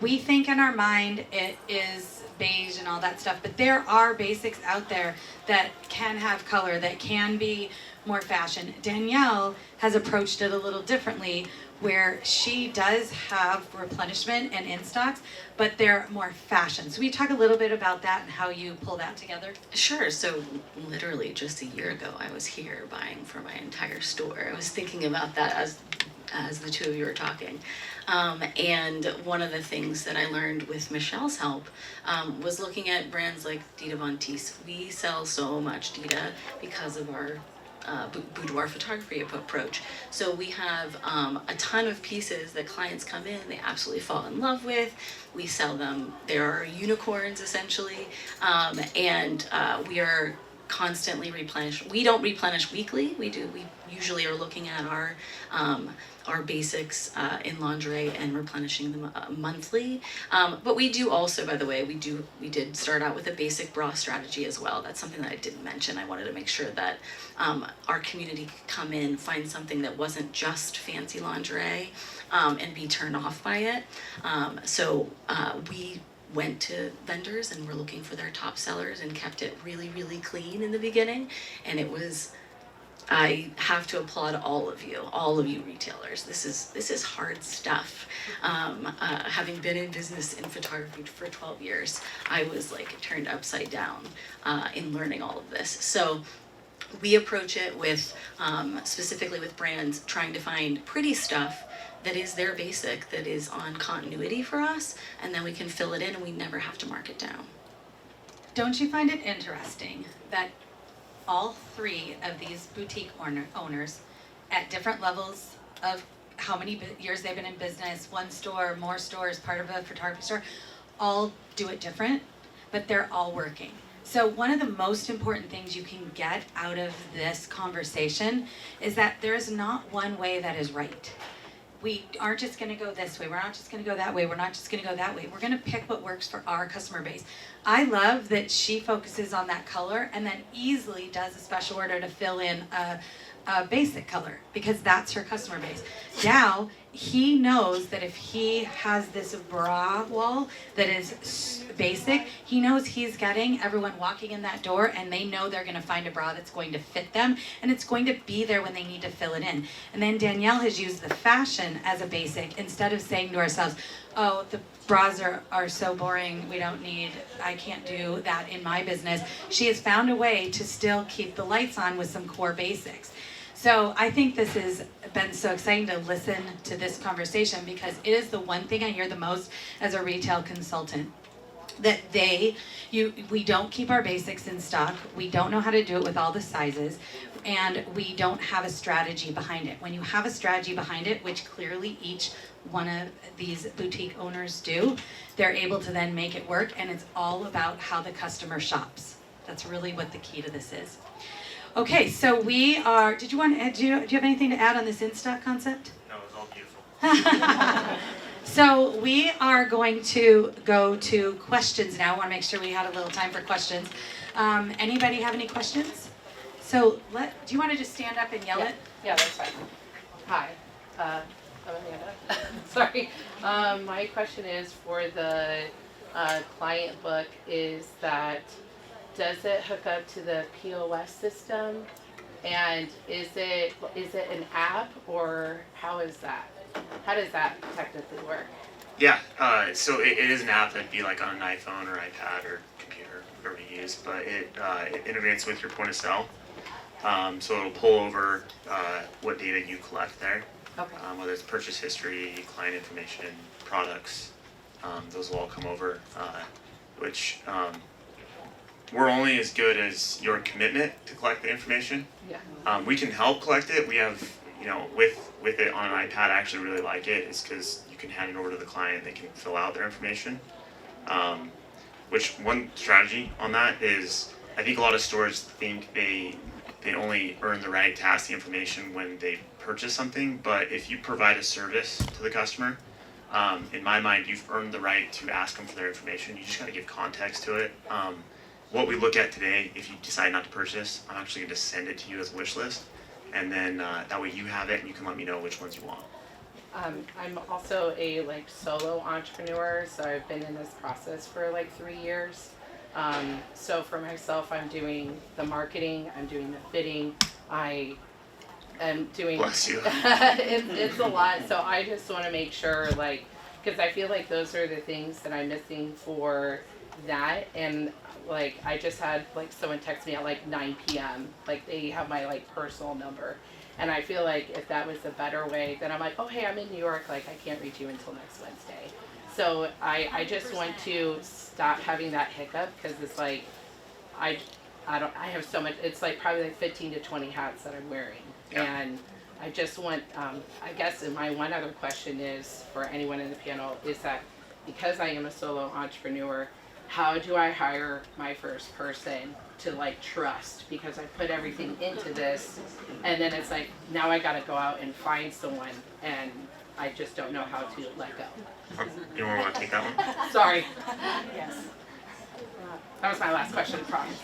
We think in our mind it is beige and all that stuff, but there are basics out there that can have color, that can be more fashion. Danielle has approached it a little differently, where she does have replenishment and in stocks, but they're more fashion. So we talk a little bit about that and how you pull that together. Sure. So literally just a year ago, I was here buying for my entire store. I was thinking about that as the two of you were talking. And one of the things that I learned with Michelle's help was looking at brands like Dita Von Teese. We sell so much Dita because of our boudoir photography approach. So we have a ton of pieces that clients come in, they absolutely fall in love with. We sell them. There are unicorns essentially, and we are constantly replenished. We don't replenish weekly. We usually are looking at our basics in lingerie and replenishing them monthly. But we do also, by the way, we did start out with a basic bra strategy as well. That's something that I didn't mention. I wanted to make sure that our community could come in, find something that wasn't just fancy lingerie, and be turned off by it. So we went to vendors and were looking for their top sellers and kept it really, really clean in the beginning. And it was, I have to applaud all of you retailers. This is hard stuff. Having been in business in photography for 12 years, I was like turned upside down in learning all of this. So we approach it with, specifically with brands, trying to find pretty stuff that is their basic, that is on continuity for us, and then we can fill it in and we never have to mark it down. Don't you find it interesting that all three of these boutique owners at different levels of how many years they've been in business, one store, more stores, part of a photography store, all do it different, but they're all working. So one of the most important things you can get out of this conversation is that there is not one way that is right. We aren't just going to go this way. We're not just going to go that way. We're not just going to go that way. We're going to pick what works for our customer base. I love that she focuses on that color and then easily does a special order to fill in a basic color because that's her customer base. Now, he knows that if he has this bra wall that is basic, he knows he's getting everyone walking in that door and they know they're going to find a bra that's going to fit them and it's going to be there when they need to fill it in. And then Danielle has used the fashion as a basic instead of saying to ourselves, oh, the bras are so boring, I can't do that in my business. She has found a way to still keep the lights on with some core basics. So I think this has been so exciting to listen to this conversation because it is the one thing I hear the most as a retail consultant. That we don't keep our basics in stock, we don't know how to do it with all the sizes, and we don't have a strategy behind it. When you have a strategy behind it, which clearly each one of these boutique owners do, they're able to then make it work, and it's all about how the customer shops. That's really what the key to this is. Okay, so we are, do you have anything to add on this in-stock concept? No, it was all beautiful. So we are going to go to questions now. I want to make sure we had a little time for questions. Anybody have any questions? So do you want to just stand up and yell it? Yeah, that's fine. Hi, I'm Amanda. Sorry. My question is for the client book is that does it hook up to the POS system And is it an app, or how is that? How does that technically work? Yeah, so it is an app that'd be like on an iPhone or iPad or computer, whatever you use, but it integrates with your point of sale. So it'll pull over what data you collect there, Okay. whether it's purchase history, client information, products, those will all come over, which we're only as good as your commitment to collect the information. Yeah. We can help collect it. We have, with it on an iPad, I actually really like it. It's because you can hand it over to the client, they can fill out their information. Which one strategy on that is, I think a lot of stores think they only earn the right to ask the information when they purchase something, but if you provide a service to the customer, in my mind, you've earned the right to ask them for their information. You just gotta give context to it. What we look at today, if you decide not to purchase, I'm actually gonna send it to you as a wish list, and then that way you have it and you can let me know which ones you want. I'm also a solo entrepreneur, so I've been in this process for 3 years. So for myself, I'm doing the marketing, I'm doing the fitting, I am doing. Bless you. It's a lot, so I just want to make sure, because I feel like those are the things that I'm missing for that, and I just had someone text me at 9 p.m. They have my personal number, and I feel like if that was a better way, then I'm oh hey, I'm in New York, I can't reach you until next Wednesday. So I just want to stop having that hiccup, because it's I have so much, it's probably 15 to 20 hats that I'm wearing. Yeah. And I just want, I guess my one other question is, for anyone in the panel, is that because I am a solo entrepreneur, how do I hire my first person to trust? Because I put everything into this, and then it's now I gotta go out and find someone, and I just don't know how to let go. Anyone want to take that one? Sorry. Yes. That was my last question, promise.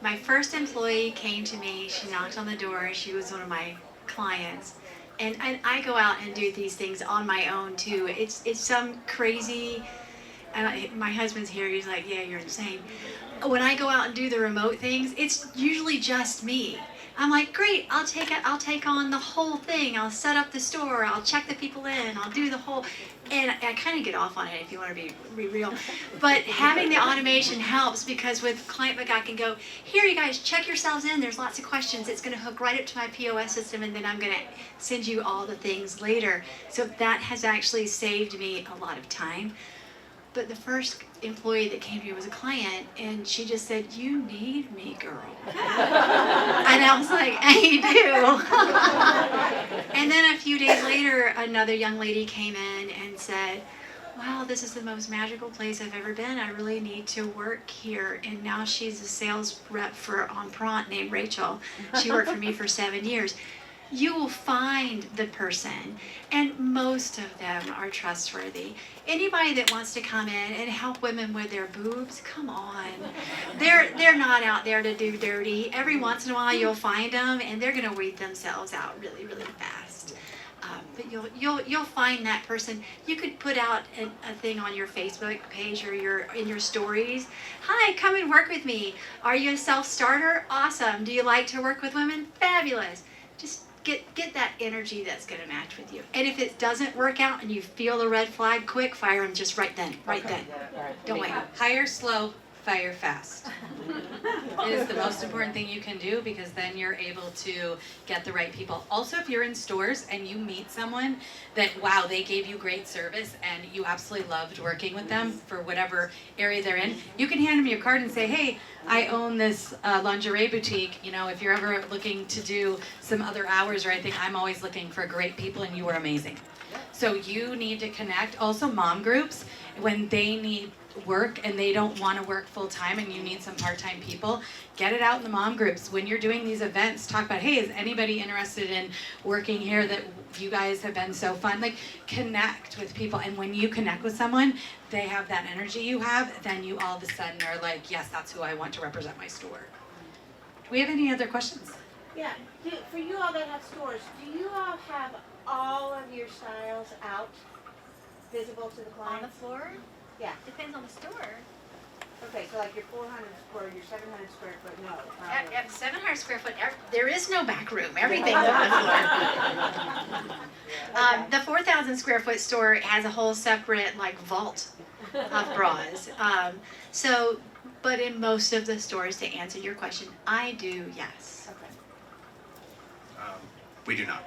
My first employee came to me, she knocked on the door, she was one of my clients. And I go out and do these things on my own too. It's some crazy, my husband's here, he's like, yeah, you're insane. When I go out and do the remote things, it's usually just me. I'm like, great, I'll take on the whole thing. I'll set up the store, I'll check the people in, I'll do the whole, and I kind of get off on it if you want to be real. But having the automation helps, because with Client Book I can go, here you guys, check yourselves in, there's lots of questions. It's going to hook right up to my POS system, and then I'm going to send you all the things later. So that has actually saved me a lot of time. But the first employee that came here was a client, and she just said, you need me, girl. And I was like, I do. And then a few days later, another young lady came in and said, wow, this is the most magical place I've ever been. I really need to work here. And now she's a sales rep for Empreinte named Rachel. She worked for me for 7 years. You will find the person, and most of them are trustworthy. Anybody that wants to come in and help women with their boobs, come on. They're not out there to do dirty. Every once in a while you'll find them, and they're going to weed themselves out really, really fast. But you'll find that person. You could put out a thing on your Facebook page or in your stories. Hi, come and work with me. Are you a self-starter? Awesome. Do you like to work with women? Fabulous. Just get that energy that's going to match with you. And if it doesn't work out and you feel the red flag, quick, fire them just right then. Don't wait. Hire slow, fire fast. It is the most important thing you can do, because then you're able to get the right people. Also, if you're in stores and you meet someone that, wow, they gave you great service and you absolutely loved working with them for whatever area they're in, you can hand them your card and say, hey, I own this lingerie boutique. If you're ever looking to do some other hours or anything, I'm always looking for great people, and you were amazing. So you need to connect. Also, mom groups, when they need work and they don't want to work full time and you need some part-time people, get it out in the mom groups. When you're doing these events, talk about, hey, is anybody interested in working here, that you guys have been so fun? Connect with people, and when you connect with someone, they have that energy you have, then you all of a sudden are like, yes, that's who I want to represent my store. Do we have any other questions? Yeah, for you all that have stores, do you all have all of your styles out, visible to the On the clients? floor? Yeah. Depends on the store. Okay, so like your 400 square, your 700 square foot, no. At 700 square foot, there is no back room. Everything's on the floor. The 4,000 square foot store has a whole separate like vault of bras. But in most of the stores, to answer your question, I do, yes. Okay. We do not.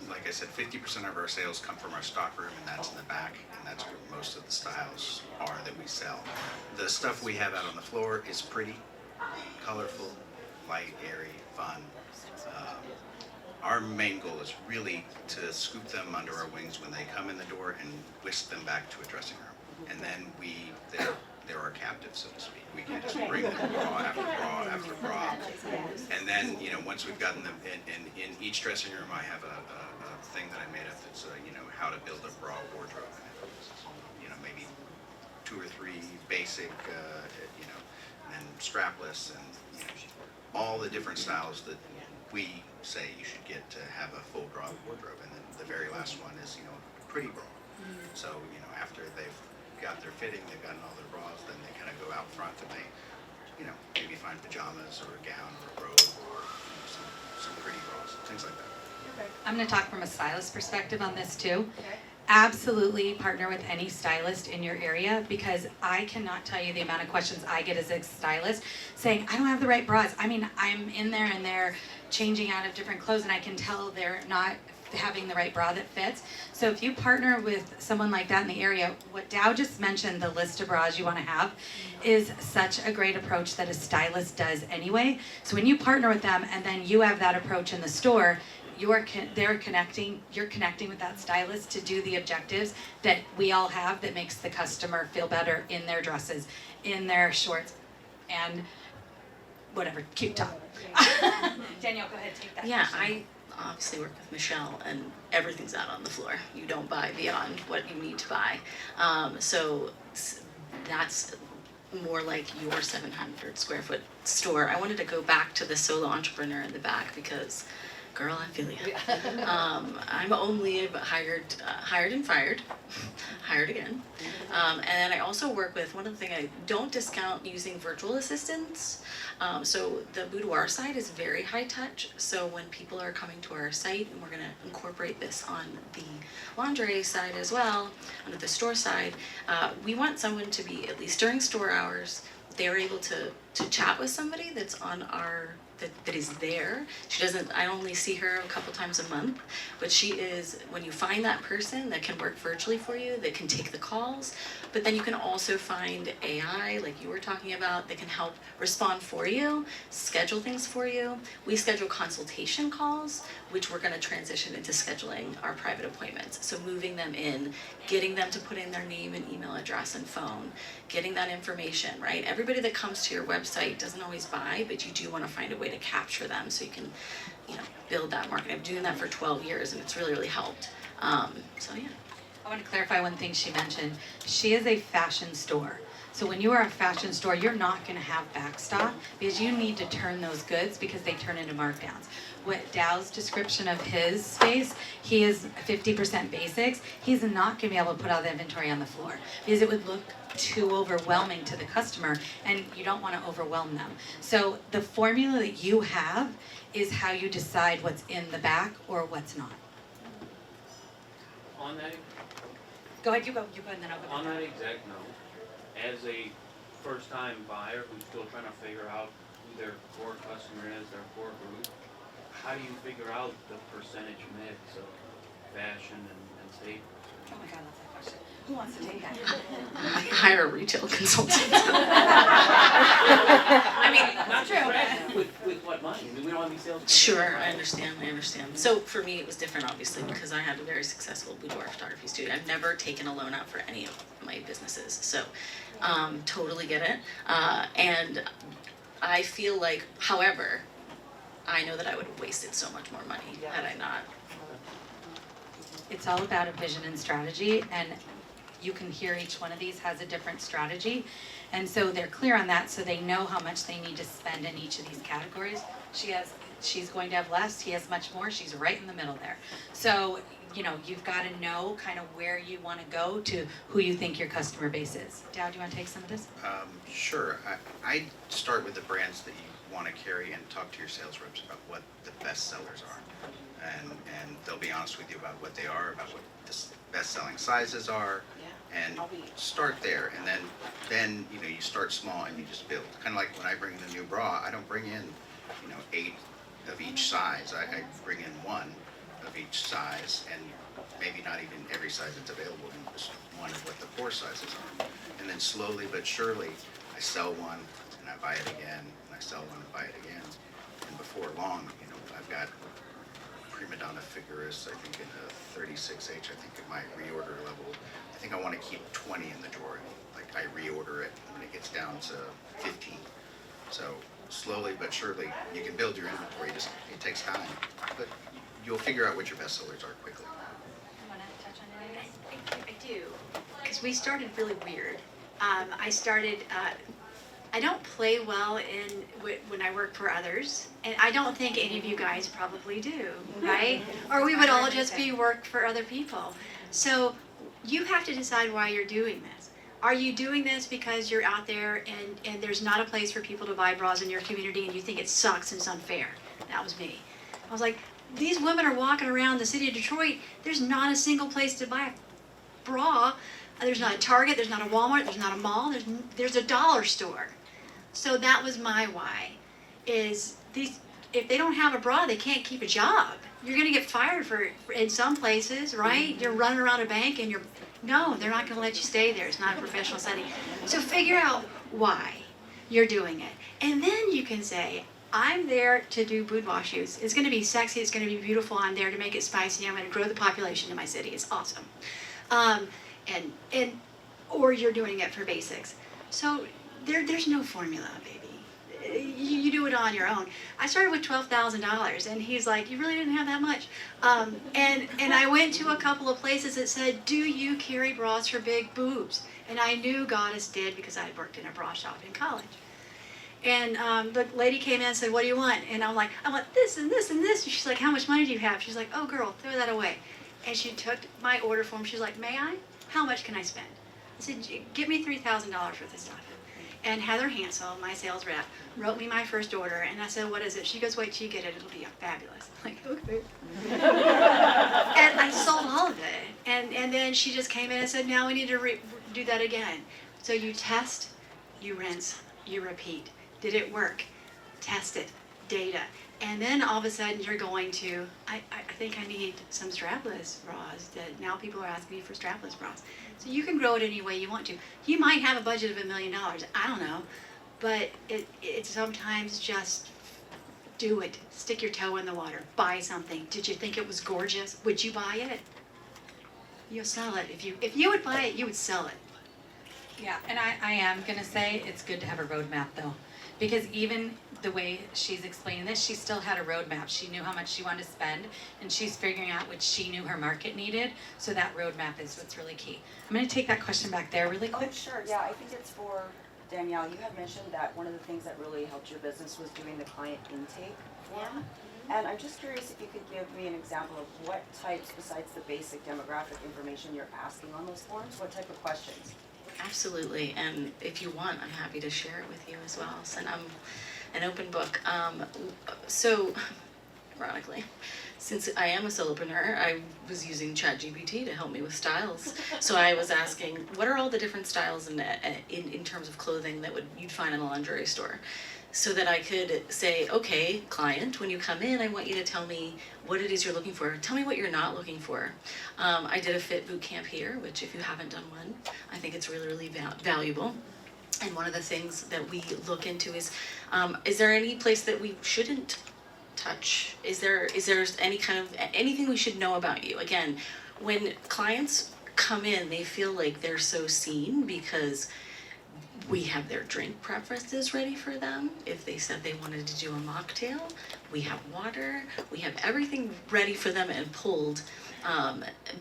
Like I said, 50% of our sales come from our stock room, and that's in the back, and that's where most of the styles are that we sell. The stuff we have out on the floor is pretty, colorful, light, airy, fun. Our main goal is really to scoop them under our wings when they come in the door and whisk them back to a dressing room. And then they're our captives, so to speak. We can just bring them bra after bra after bra. And then, once we've gotten them in each dressing room, I have a thing that I made up that's, how to build a bra wardrobe. And maybe 2 or 3 basic, and then strapless, and, all the different styles that we say you should get to have a full bra wardrobe. And then the very last one is, a pretty bra. So, after they've got their fitting, they've gotten all their bras, then they kind of go out front and they, maybe find pajamas or a gown or a robe or some pretty bras, things like that. Okay. I'm gonna talk from a stylist perspective on this too. Okay. Absolutely partner with any stylist in your area, because I cannot tell you the amount of questions I get as a stylist saying, I don't have the right bras. I mean, I'm in there and they're changing out of different clothes and I can tell they're not having the right bra that fits. So if you partner with someone like that in the area, what Dow just mentioned, the list of bras you want to have, is such a great approach that a stylist does anyway. So when you partner with them and then you have that approach in the store, you're connecting with that stylist to do the objectives that we all have that makes the customer feel better in their dresses, in their shorts, and whatever, cute top. Danielle, go ahead, take that. Yeah, question. I obviously work with Michelle, and everything's out on the floor. You don't buy beyond what you need to buy. That's more like your 700 square foot store. I wanted to go back to the solo entrepreneur in the back because, girl, I feel you. I'm only hired and fired, hired again. And then I also work with, one of the things I don't discount using virtual assistants. So the boudoir side is very high touch. So when people are coming to our site, and we're gonna incorporate this on the lingerie side as well, on the store side, we want someone to be, at least during store hours, they're able to chat with somebody that's on our, that is there. I only see her a couple times a month, but she is, when you find that person that can work virtually for you, that can take the calls, but then you can also find AI, like you were talking about, that can help respond for you, schedule things for you. We schedule consultation calls, which we're gonna transition into scheduling our private appointments. So moving them in, getting them to put in their name and email address and phone, getting that information, right? Everybody that comes to your website doesn't always buy, but you do wanna find a way to capture them so you can, build that market. I've been doing that for 12 years and it's really, really helped. So yeah. I want to clarify one thing she mentioned. She is a fashion store. So when you are a fashion store, you're not going to have backstock because you need to turn those goods because they turn into markdowns. What Dow's description of his space, he is 50% basics. He's not going to be able to put all the inventory on the floor because it would look too overwhelming to the customer and you don't want to overwhelm them. So the formula that you have is how you decide what's in the back or what's not. On that, Go ahead, you go, and then I'll go. on that exact note, as a first-time buyer who's still trying to figure out who their core customer is, their core group, how do you figure out the percentage mix of fashion and staples? Oh my God, I love that question. Who wants to take that? I hire a retail consultant. I mean, Not true. just with what money? I mean, we don't want to be sales. Sure, I understand. So for me, it was different, obviously, because I had a very successful boudoir photography studio. I've never taken a loan out for any of my businesses, so totally get it. And I feel like, however, I know that I would have wasted so much more money had I not. It's all about a vision and strategy, and you can hear each one of these has a different strategy. And so they're clear on that, so they know how much they need to spend in each of these categories. She has she's going to have less, he has much more, she's right in the middle there. So, you know, you've got to know kind of where you want to go to who you think your customer base is. Dad, do you want to take some of this? Sure. I start with the brands that you want to carry and talk to your sales reps about what the best sellers are. And they'll be honest with you about what they are, about what the best selling sizes are, and start there. And then you know, you start small and you just build. Kind of like when I bring in a new bra, I don't bring in, you know, 8 of each size. I bring in 1 of each size, and maybe not even every size that's available, and just 1 of what the core sizes are. And then slowly but surely, I sell 1 and I buy it again, and I sell 1 and buy it again. And before long, you know, I've got prima donna figurists, I think in a 36H, I think at my reorder level, I think I want to keep 20 in the drawer. Like I reorder it when it gets down to 15. So slowly but surely, you can build your inventory, just it takes time, but you'll figure out what your best sellers are quickly. You want to touch on any of this? I do, because we started really weird. I started, I don't play well when I work for others, and I don't think any of you guys probably do, right? Or we would all just be work for other people. So you have to decide why you're doing this. Are you doing this because you're out there and there's not a place for people to buy bras in your community and you think it sucks and it's unfair? That was me. I was like, these women are walking around the city of Detroit, there's not a single place to buy a bra. There's not a Target, there's not a Walmart, there's not a mall, there's a dollar store. So that was my why, is these, if they don't have a bra, they can't keep a job. You're gonna get fired for in some places, right? You're running around a bank and no, they're not gonna let you stay there. It's not a professional setting. So figure out why you're doing it. And then you can say, I'm there to do boudoir shoots. It's gonna be sexy, it's gonna be beautiful. I'm there to make it spicy. I'm gonna grow the population in my city. It's awesome. Or you're doing it for basics. So there's no formula, baby. You do it on your own. I started with $12,000, and he's like, you really didn't have that much. And I went to a couple of places that said, do you carry bras for big boobs? And I knew Goddess did because I had worked in a bra shop in college. And the lady came in and said, what do you want? And I'm like, I want this and this and this. And she's like, how much money do you have? She's like, oh girl, throw that away. And she took my order form. She's like, may I? How much can I spend? I said, give me $3,000 worth of stuff. And Heather Hansel, my sales rep, wrote me my first order. And I said, what is it? She goes, wait till you get it. It'll be fabulous. I'm like, okay. And I sold all of it. And then she just came in and said, now we need to do that again. So you test, you rinse, you repeat. Did it work? Test it. Data. And then all of a sudden you're going to, I think I need some strapless bras. That now people are asking me for strapless bras. So you can grow it any way you want to. You might have a budget of $1 million. I don't know. But it's sometimes just do it. Stick your toe in the water. Buy something. Did you think it was gorgeous? Would you buy it? You'll sell it. If you would buy it, you would sell it. Yeah, and I am gonna say it's good to have a roadmap though. Because even the way she's explaining this, she still had a roadmap. She knew how much she wanted to spend, and she's figuring out what she knew her market needed. So that roadmap is what's really key. I'm going to take that question back there really quick. Oh, sure. Yeah, I think it's for Danielle. You had mentioned that one of the things that really helped your business was doing the client intake form. And I'm just curious if you could give me an example of what types, besides the basic demographic information you're asking on those forms, what type of questions? Absolutely, and if you want, I'm happy to share it with you as well. And I'm an open book. So, ironically, since I am a solopreneur, I was using ChatGPT to help me with styles. So I was asking, what are all the different styles in terms of clothing that you'd find in a lingerie store? So that I could say, okay, client, when you come in, I want you to tell me what it is you're looking for. Tell me what you're not looking for. I did a fit boot camp here, which if you haven't done one, I think it's really, really valuable. And one of the things that we look into is there any place that we shouldn't touch? Is there any kind of, anything we should know about you? Again, when clients come in, they feel like they're so seen because we have their drink preferences ready for them. If they said they wanted to do a mocktail, we have water, we have everything ready for them and pulled.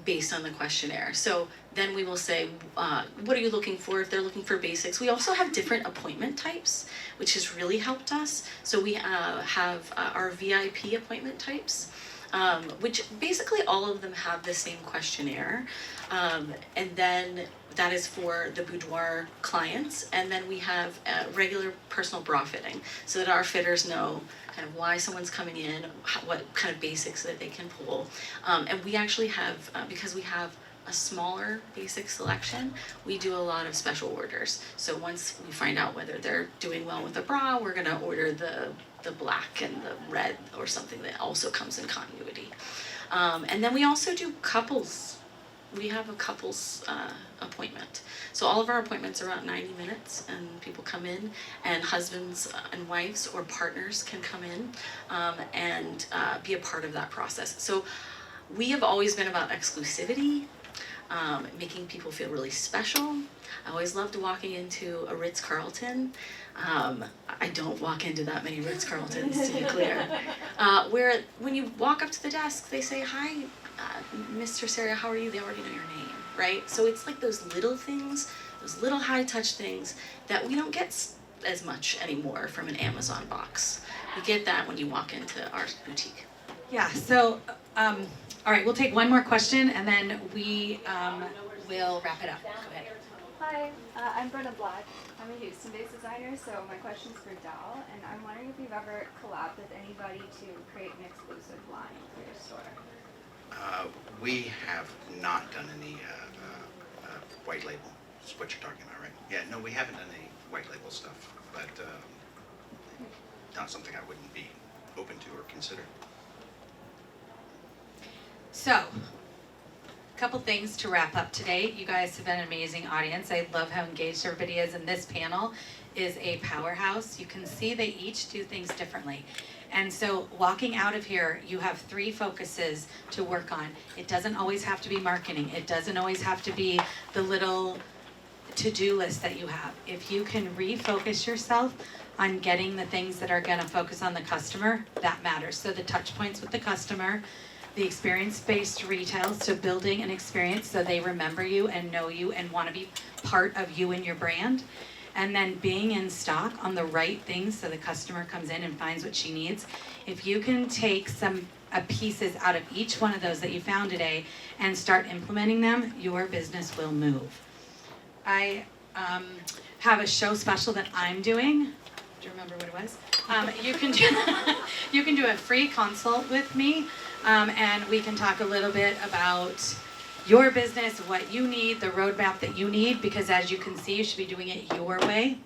based on the questionnaire. So then we will say, what are you looking for? If they're looking for basics. We also have different appointment types, which has really helped us. So we have our VIP appointment types, which basically all of them have the same questionnaire. And then that is for the boudoir clients. And then we have regular personal bra fitting, so that our fitters know kind of why someone's coming in, what kind of basics that they can pull. And we actually have, because we have a smaller basic selection, we do a lot of special orders. So once we find out whether they're doing well with the bra, we're gonna order the black and the red or something that also comes in continuity. And then we also do couples. We have a couples appointment. So all of our appointments are about 90 minutes, and people come in, and husbands and wives or partners can come in and be a part of that process. So we have always been about exclusivity, making people feel really special. I always loved walking into a Ritz-Carlton. I don't walk into that many Ritz-Carltons, to be clear. Where when you walk up to the desk, they say, "Hi, Mr. Tirserio, how are you?" They already know your name, right? So it's like those little things, those little high-touch things that we don't get as much anymore from an Amazon box. We get that when you walk into our boutique. Yeah, so, all right, we'll take one more question and then we will wrap it up. Go ahead. Hi, I'm Brenna Black. I'm a Houston-based designer, so my question's for Dal, and I'm wondering if you've ever collabed with anybody to create an exclusive line for your store. We have not done any white label. That's what you're talking about, right? Yeah, no, we haven't done any white label stuff, but not something I wouldn't be open to or consider. So, a couple things to wrap up today. You guys have been an amazing audience. I love how engaged everybody is, and this panel is a powerhouse. You can see they each do things differently. And so walking out of here, you have 3 focuses to work on. It doesn't always have to be marketing. It doesn't always have to be the little to-do list that you have. If you can refocus yourself on getting the things that are gonna focus on the customer, that matters. So the touch points with the customer, the experience-based retail, so building an experience so they remember you and know you and wanna be part of you and your brand. And then being in stock on the right things so the customer comes in and finds what she needs. If you can take some pieces out of each one of those that you found today and start implementing them, your business will move. I have a show special that I'm doing. Do you remember what it was? You can do a free consult with me, and we can talk a little bit about your business, what you need, the roadmap that you need, because as you can see, you should be doing it your way,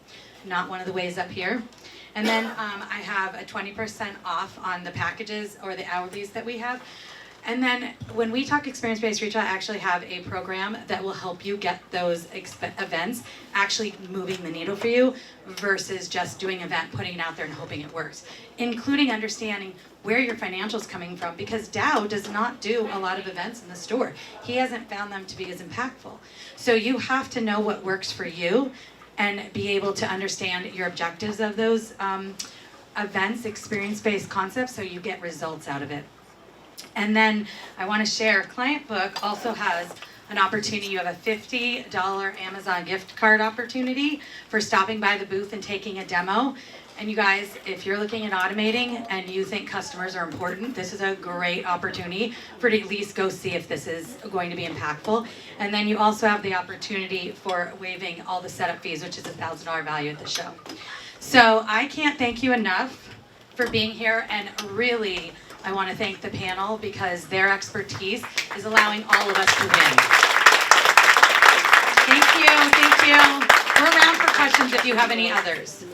not one of the ways up here. And then I have a 20% off on the packages or the hourlies that we have. And then when we talk experience-based retail, I actually have a program that will help you get those events actually moving the needle for you versus just doing an event, putting it out there and hoping it works. Including understanding where your financials coming from, because Dow does not do a lot of events in the store. He hasn't found them to be as impactful. So you have to know what works for you and be able to understand your objectives of those events, experience-based concepts, so you get results out of it. And then I want to share, Client Book also has an opportunity. You have a $50 Amazon gift card opportunity for stopping by the booth and taking a demo. And you guys, if you're looking at automating and you think customers are important, this is a great opportunity for to at least go see if this is going to be impactful. And then you also have the opportunity for waiving all the setup fees, which is a $1,000 value at the show. So I can't thank you enough for being here, and really, I want to thank the panel because their expertise is allowing all of us to win. Thank you, thank you. We're around for questions if you have any others.